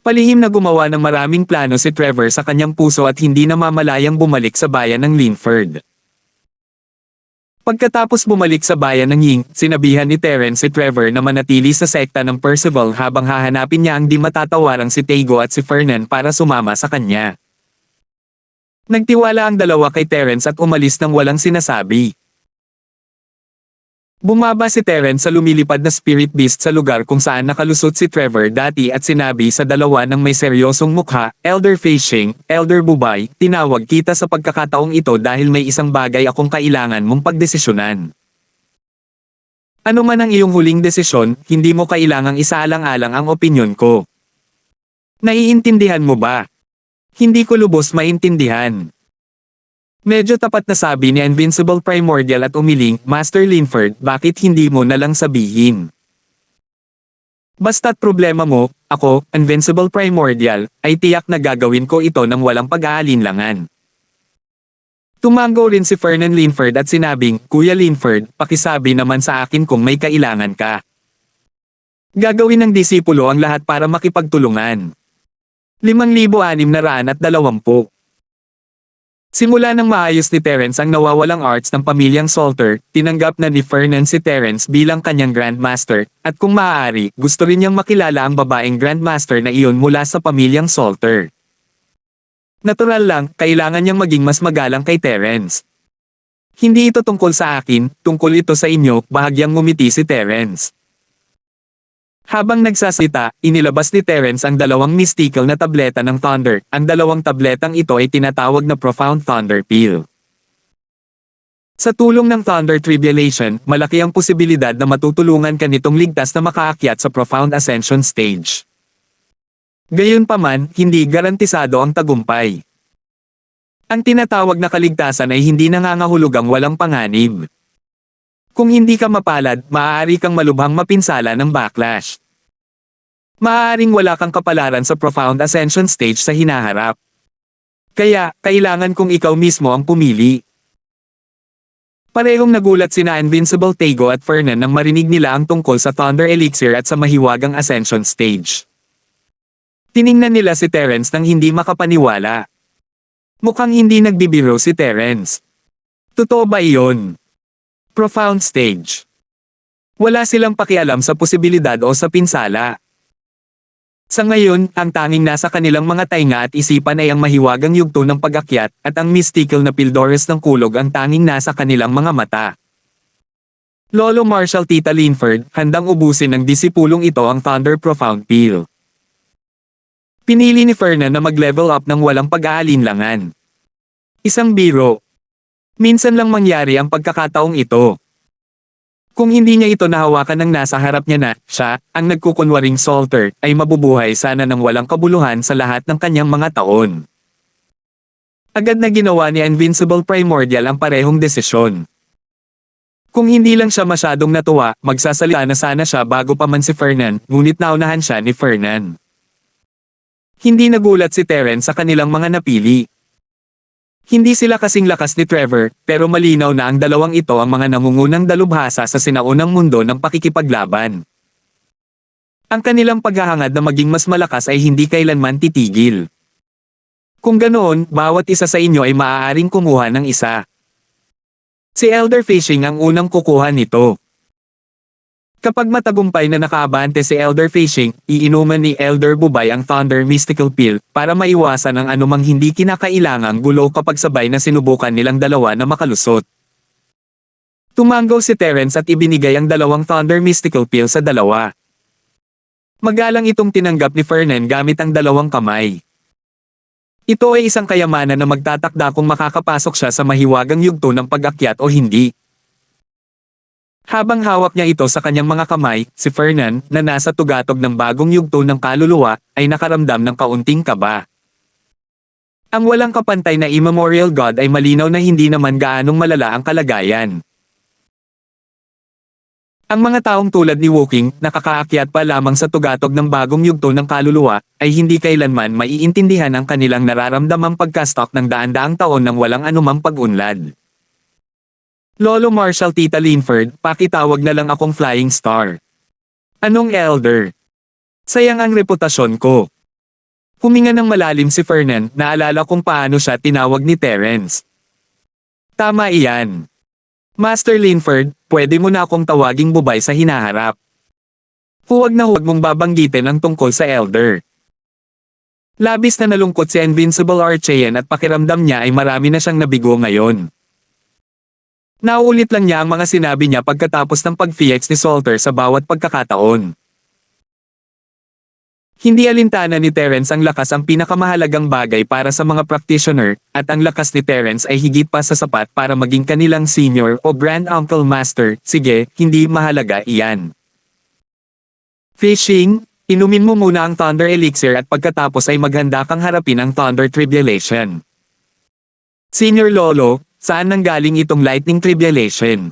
Palihim na gumawa ng maraming plano si Trevor sa kanyang puso at hindi namamalayang bumalik sa bayan ng Linford. Pagkatapos bumalik sa bayan ng Ying, sinabihan ni Terence si Trevor na manatili sa sekta ng Percival habang hahanapin niya ang di matatawarang si Tego at si Fernan para sumama sa kanya. Nagtiwala ang dalawa kay Terence at umalis nang walang sinasabi. Bumaba si Terence sa lumilipad na spirit beast sa lugar kung saan nakalusot si Trevor dati at sinabi sa dalawa ng may seryosong mukha, Elder Fei-Shing, Elder Bubay, tinawag kita sa pagkakataong ito dahil may isang bagay akong kailangan mong pagdesisyonan. Ano man ang iyong huling desisyon, hindi mo kailangang isaalang-alang ang opinyon ko. Naiintindihan mo ba? Hindi ko lubos maintindihan. Medyo tapat na sabi ni Invincible Primordial at umiling, Master Linford, bakit hindi mo nalang sabihin? Basta't problema mo, ako, Invincible Primordial, ay tiyak na gagawin ko ito ng walang pag-aalinlangan. Tumango rin si Fernan Linford at sinabing, Kuya Linford, pakisabi naman sa akin kung may kailangan ka. Gagawin ng disipulo ang lahat para makipagtulungan. 5,620. Simula nang maayos ni Terence ang nawawalang arts ng pamilyang Salter, tinanggap na ni Fernan si Terence bilang kanyang Grandmaster, at kung maaari, gusto rin niyang makilala ang babaeng Grandmaster na iyon mula sa pamilyang Salter. Natural lang, kailangan niyang maging mas magalang kay Terence. Hindi ito tungkol sa akin, tungkol ito sa inyo, bahagyang ngumiti si Terence. Habang nagsasalita, inilabas ni Terence ang dalawang mystical na tableta ng Thunder. Ang dalawang tabletang ito ay tinatawag na Profound Thunder Pill. Sa tulong ng Thunder Tribulation, malaki ang posibilidad na matutulungan ka nitong ligtas na makaakyat sa Profound Ascension Stage. Gayunpaman, hindi garantisado ang tagumpay. Ang tinatawag na kaligtasan ay hindi nangangahulugang walang panganib. Kung hindi ka mapalad, maaari kang malubhang mapinsala ng backlash. Maaaring wala kang kapalaran sa Profound Ascension Stage sa hinaharap. Kaya, kailangan kung ikaw mismo ang pumili. Parehong nagulat sina Invincible Tego at Fernan nang marinig nila ang tungkol sa Thunder Elixir at sa mahiwagang Ascension Stage. Tiningnan nila si Terence nang hindi makapaniwala. Mukhang hindi nagbibiro si Terence. Totoo ba iyon? Profound Stage. Wala silang pakialam sa posibilidad o sa pinsala. Sa ngayon, ang tanging nasa kanilang mga tainga at isipan ay ang mahiwagang yugto ng pag-akyat at ang mystical na Pildores ng kulog ang tanging nasa kanilang mga mata. Lolo Marshall Tita Linford, handang ubusin ng disipulong ito ang Thunder Profound Pill. Pinili ni Fernan na mag-level up ng walang pag-aalinlangan. Isang biro. Minsan lang mangyari ang pagkakataong ito. Kung hindi niya ito nahawakan ng nasa harap niya na, siya, ang nagkukunwaring Salter, ay mabubuhay sana ng walang kabuluhan sa lahat ng kanyang mga taon. Agad na ginawa ni Invincible Primordial ang parehong desisyon. Kung hindi lang siya masyadong natuwa, magsasalita na sana siya bago pa man si Fernan, ngunit naunahan siya ni Fernan. Hindi nagulat si Terence sa kanilang mga napili. Hindi sila kasing lakas ni Trevor, pero malinaw na ang dalawang ito ang mga nangungunang dalubhasa sa sinaunang mundo ng pakikipaglaban. Ang kanilang paghahangad na maging mas malakas ay hindi kailanman titigil. Kung ganoon, bawat isa sa inyo ay maaaring kumuha ng isa. Si Elder Fishing ang unang kukuha nito. Kapag matagumpay na nakaabante si Elder Fishing, iinuman ni Elder Bubay ang Thunder Mystical Pill para maiwasan ang anumang hindi kinakailangang gulo kapag sabay na sinubukan nilang dalawa na makalusot. Tumanggaw si Terence at ibinigay ang dalawang Thunder Mystical Pill sa dalawa. Magalang itong tinanggap ni Fernan gamit ang dalawang kamay. Ito ay isang kayamanan na magtatakda kung makakapasok siya sa mahiwagang yugto ng pag-akyat o hindi. Habang hawak niya ito sa kanyang mga kamay, si Fernan, na nasa tugatog ng bagong yugto ng kaluluwa, ay nakaramdam ng kaunting kaba. Ang walang kapantay na Immemorial God ay malinaw na hindi naman gaanong malala ang kalagayan. Ang mga taong tulad ni Woking, nakakaakyat pa lamang sa tugatog ng bagong yugto ng kaluluwa, ay hindi kailanman maiintindihan ang kanilang nararamdamang pagka-stuck ng daan-daang taon ng walang anumang pag-unlad. Lolo Marshall Tita Linford, pakitawag na lang akong Flying Star. Anong Elder? Sayang ang reputasyon ko. Huminga ng malalim si Fernan, naalala kung paano siya tinawag ni Terence. Tama iyan. Master Linford, pwede mo na akong tawaging Bubay sa hinaharap. Huwag na huwag mong babanggitin ang tungkol sa Elder. Labis na nalungkot si Invincible Archean at pakiramdam niya ay marami na siyang nabigo ngayon. Nauulit lang niya ang mga sinabi niya pagkatapos ng pag-FX ni Salter sa bawat pagkakataon. Hindi alintana ni Terence ang lakas ang pinakamahalagang bagay para sa mga practitioner, at ang lakas ni Terence ay higit pa sa sapat para maging kanilang senior o grand uncle master. Sige, hindi mahalaga iyan. Fishing, inumin mo muna ang Thunder Elixir at pagkatapos ay maghanda kang harapin ang Thunder Tribulation. Senior Lolo, saan nanggaling itong Lightning Tribulation?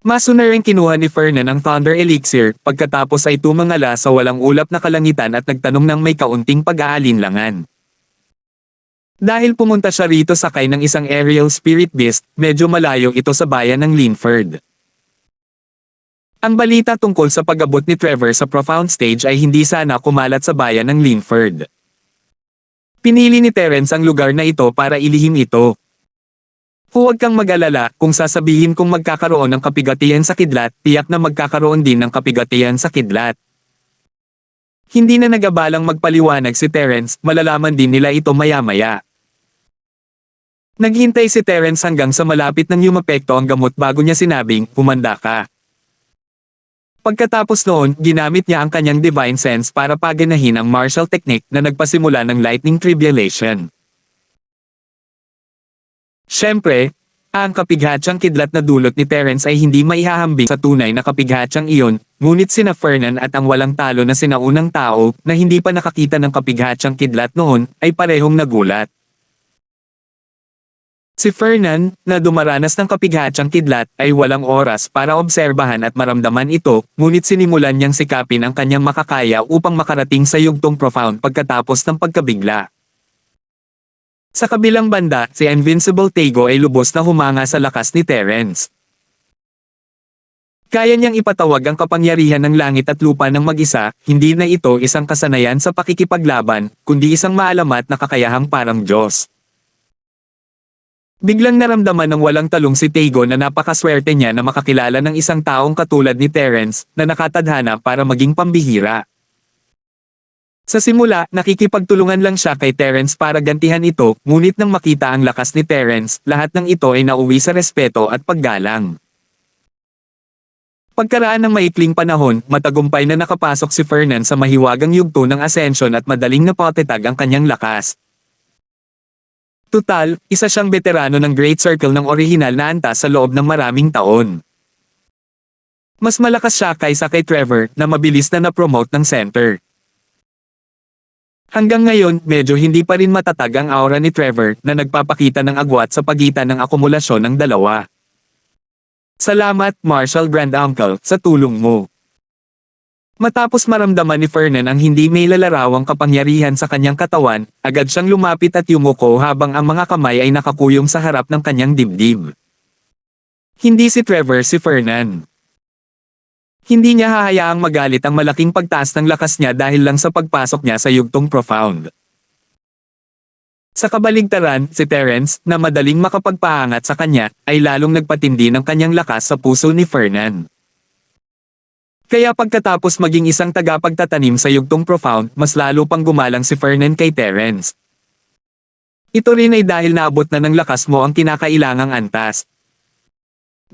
Masunaring kinuha ni Fernan ang Thunder Elixir, pagkatapos ay tumangala sa walang ulap na kalangitan at nagtanong ng may kaunting pag-aalinlangan. Dahil pumunta siya rito sakay ng isang aerial spirit beast, medyo malayo ito sa bayan ng Linford. Ang balita tungkol sa pag-abot ni Trevor sa Profound Stage ay hindi sana kumalat sa bayan ng Linford. Pinili ni Terence ang lugar na ito para ilihim ito. Huwag kang mag-alala kung sasabihin kong magkakaroon ng kapigatian sa kidlat, tiyak na magkakaroon din ng kapigatian sa kidlat. Hindi na nagabalang magpaliwanag si Terence, malalaman din nila ito maya-maya. Naghintay si Terence hanggang sa malapit nang yumapekto ang gamot bago niya sinabing, humanda ka. Pagkatapos noon, ginamit niya ang kanyang divine sense para paganahin ang martial technique na nagpasimula ng lightning tribulation. Siyempre, ang kapighatyang kidlat na dulot ni Terence ay hindi maihahambing sa tunay na kapighatyang iyon, ngunit sina Fernan at ang walang talo na sinaunang tao na hindi pa nakakita ng kapighatyang kidlat noon ay parehong nagulat. Si Fernan, na dumaranas ng kapighatyang kidlat, ay walang oras para obserbahan at maramdaman ito, ngunit sinimulan niyang sikapin ang kanyang makakaya upang makarating sa yugtong profound pagkatapos ng pagkabigla. Sa kabilang banda, si Invincible Tego ay lubos na humanga sa lakas ni Terence. Kaya niyang ipatawag ang kapangyarihan ng langit at lupa ng mag-isa, hindi na ito isang kasanayan sa pakikipaglaban, kundi isang maalamat na kakayahang parang Diyos. Biglang naramdaman ng walang talong si Tego na napakaswerte niya na makakilala ng isang taong katulad ni Terence, na nakatadhana para maging pambihira. Sa simula, nakikipagtulungan lang siya kay Terence para gantihan ito, ngunit nang makita ang lakas ni Terence, lahat ng ito ay nauwi sa respeto at paggalang. Pagkaraan ng maikling panahon, matagumpay na nakapasok si Fernan sa mahiwagang yugto ng Ascension at madaling napatetag ang kanyang lakas. Tutal, isa siyang veterano ng Great Circle ng orihinal na antas sa loob ng maraming taon. Mas malakas siya kaysa kay Trevor, na mabilis na na-promote ng center. Hanggang ngayon, medyo hindi pa rin matatag ang aura ni Trevor na nagpapakita ng agwat sa pagitan ng akumulasyon ng dalawa. Salamat, Marshal Grand Uncle, sa tulong mo. Matapos maramdaman ni Fernan ang hindi may lalarawang kapangyarihan sa kanyang katawan, agad siyang lumapit at yumuko habang ang mga kamay ay nakakuyong sa harap ng kanyang dibdib. Hindi si Trevor si Fernan. Hindi niya hahayaang magalit ang malaking pagtaas ng lakas niya dahil lang sa pagpasok niya sa yugtong profound. Sa kabaligtaran, si Terence, na madaling makapagpaangat sa kanya, ay lalong nagpatindi ng kanyang lakas sa puso ni Fernan. Kaya pagkatapos maging isang tagapagtatanim sa yugtong profound, mas lalo pang gumalang si Fernan kay Terence. Ito rin ay dahil naabot na ng lakas mo ang kinakailangang antas.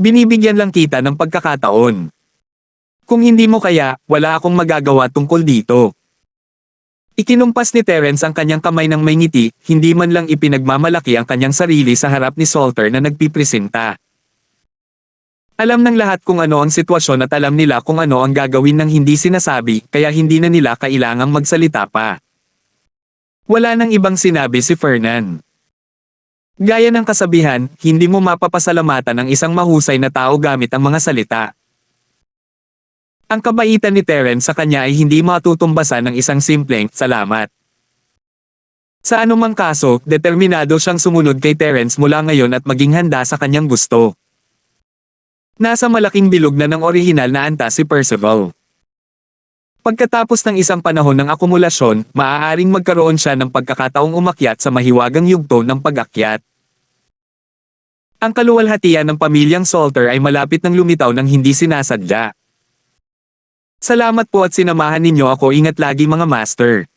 Binibigyan lang kita ng pagkakataon. Kung hindi mo kaya, wala akong magagawa tungkol dito. Ikinumpas ni Terence ang kanyang kamay ng may ngiti, hindi man lang ipinagmamalaki ang kanyang sarili sa harap ni Salter na nagpipresenta. Alam ng lahat kung ano ang sitwasyon at alam nila kung ano ang gagawin ng hindi sinasabi, kaya hindi na nila kailangang magsalita pa. Wala nang ibang sinabi si Fernan. Gaya ng kasabihan, hindi mo mapapasalamatan ang isang mahusay na tao gamit ang mga salita. Ang kabaitan ni Terence sa kanya ay hindi matutumbasan ng isang simpleng salamat. Sa anumang kaso, determinado siyang sumunod kay Terence mula ngayon at maging handa sa kanyang gusto. Nasa malaking bilog na ng orihinal na antas si Percival. Pagkatapos ng isang panahon ng akumulasyon, maaaring magkaroon siya ng pagkakataong umakyat sa mahiwagang yugto ng pag-akyat. Ang kaluwalhatian ng pamilyang Salter ay malapit ng lumitaw ng hindi sinasadya. Salamat po at sinamahan ninyo ako, ingat lagi mga master.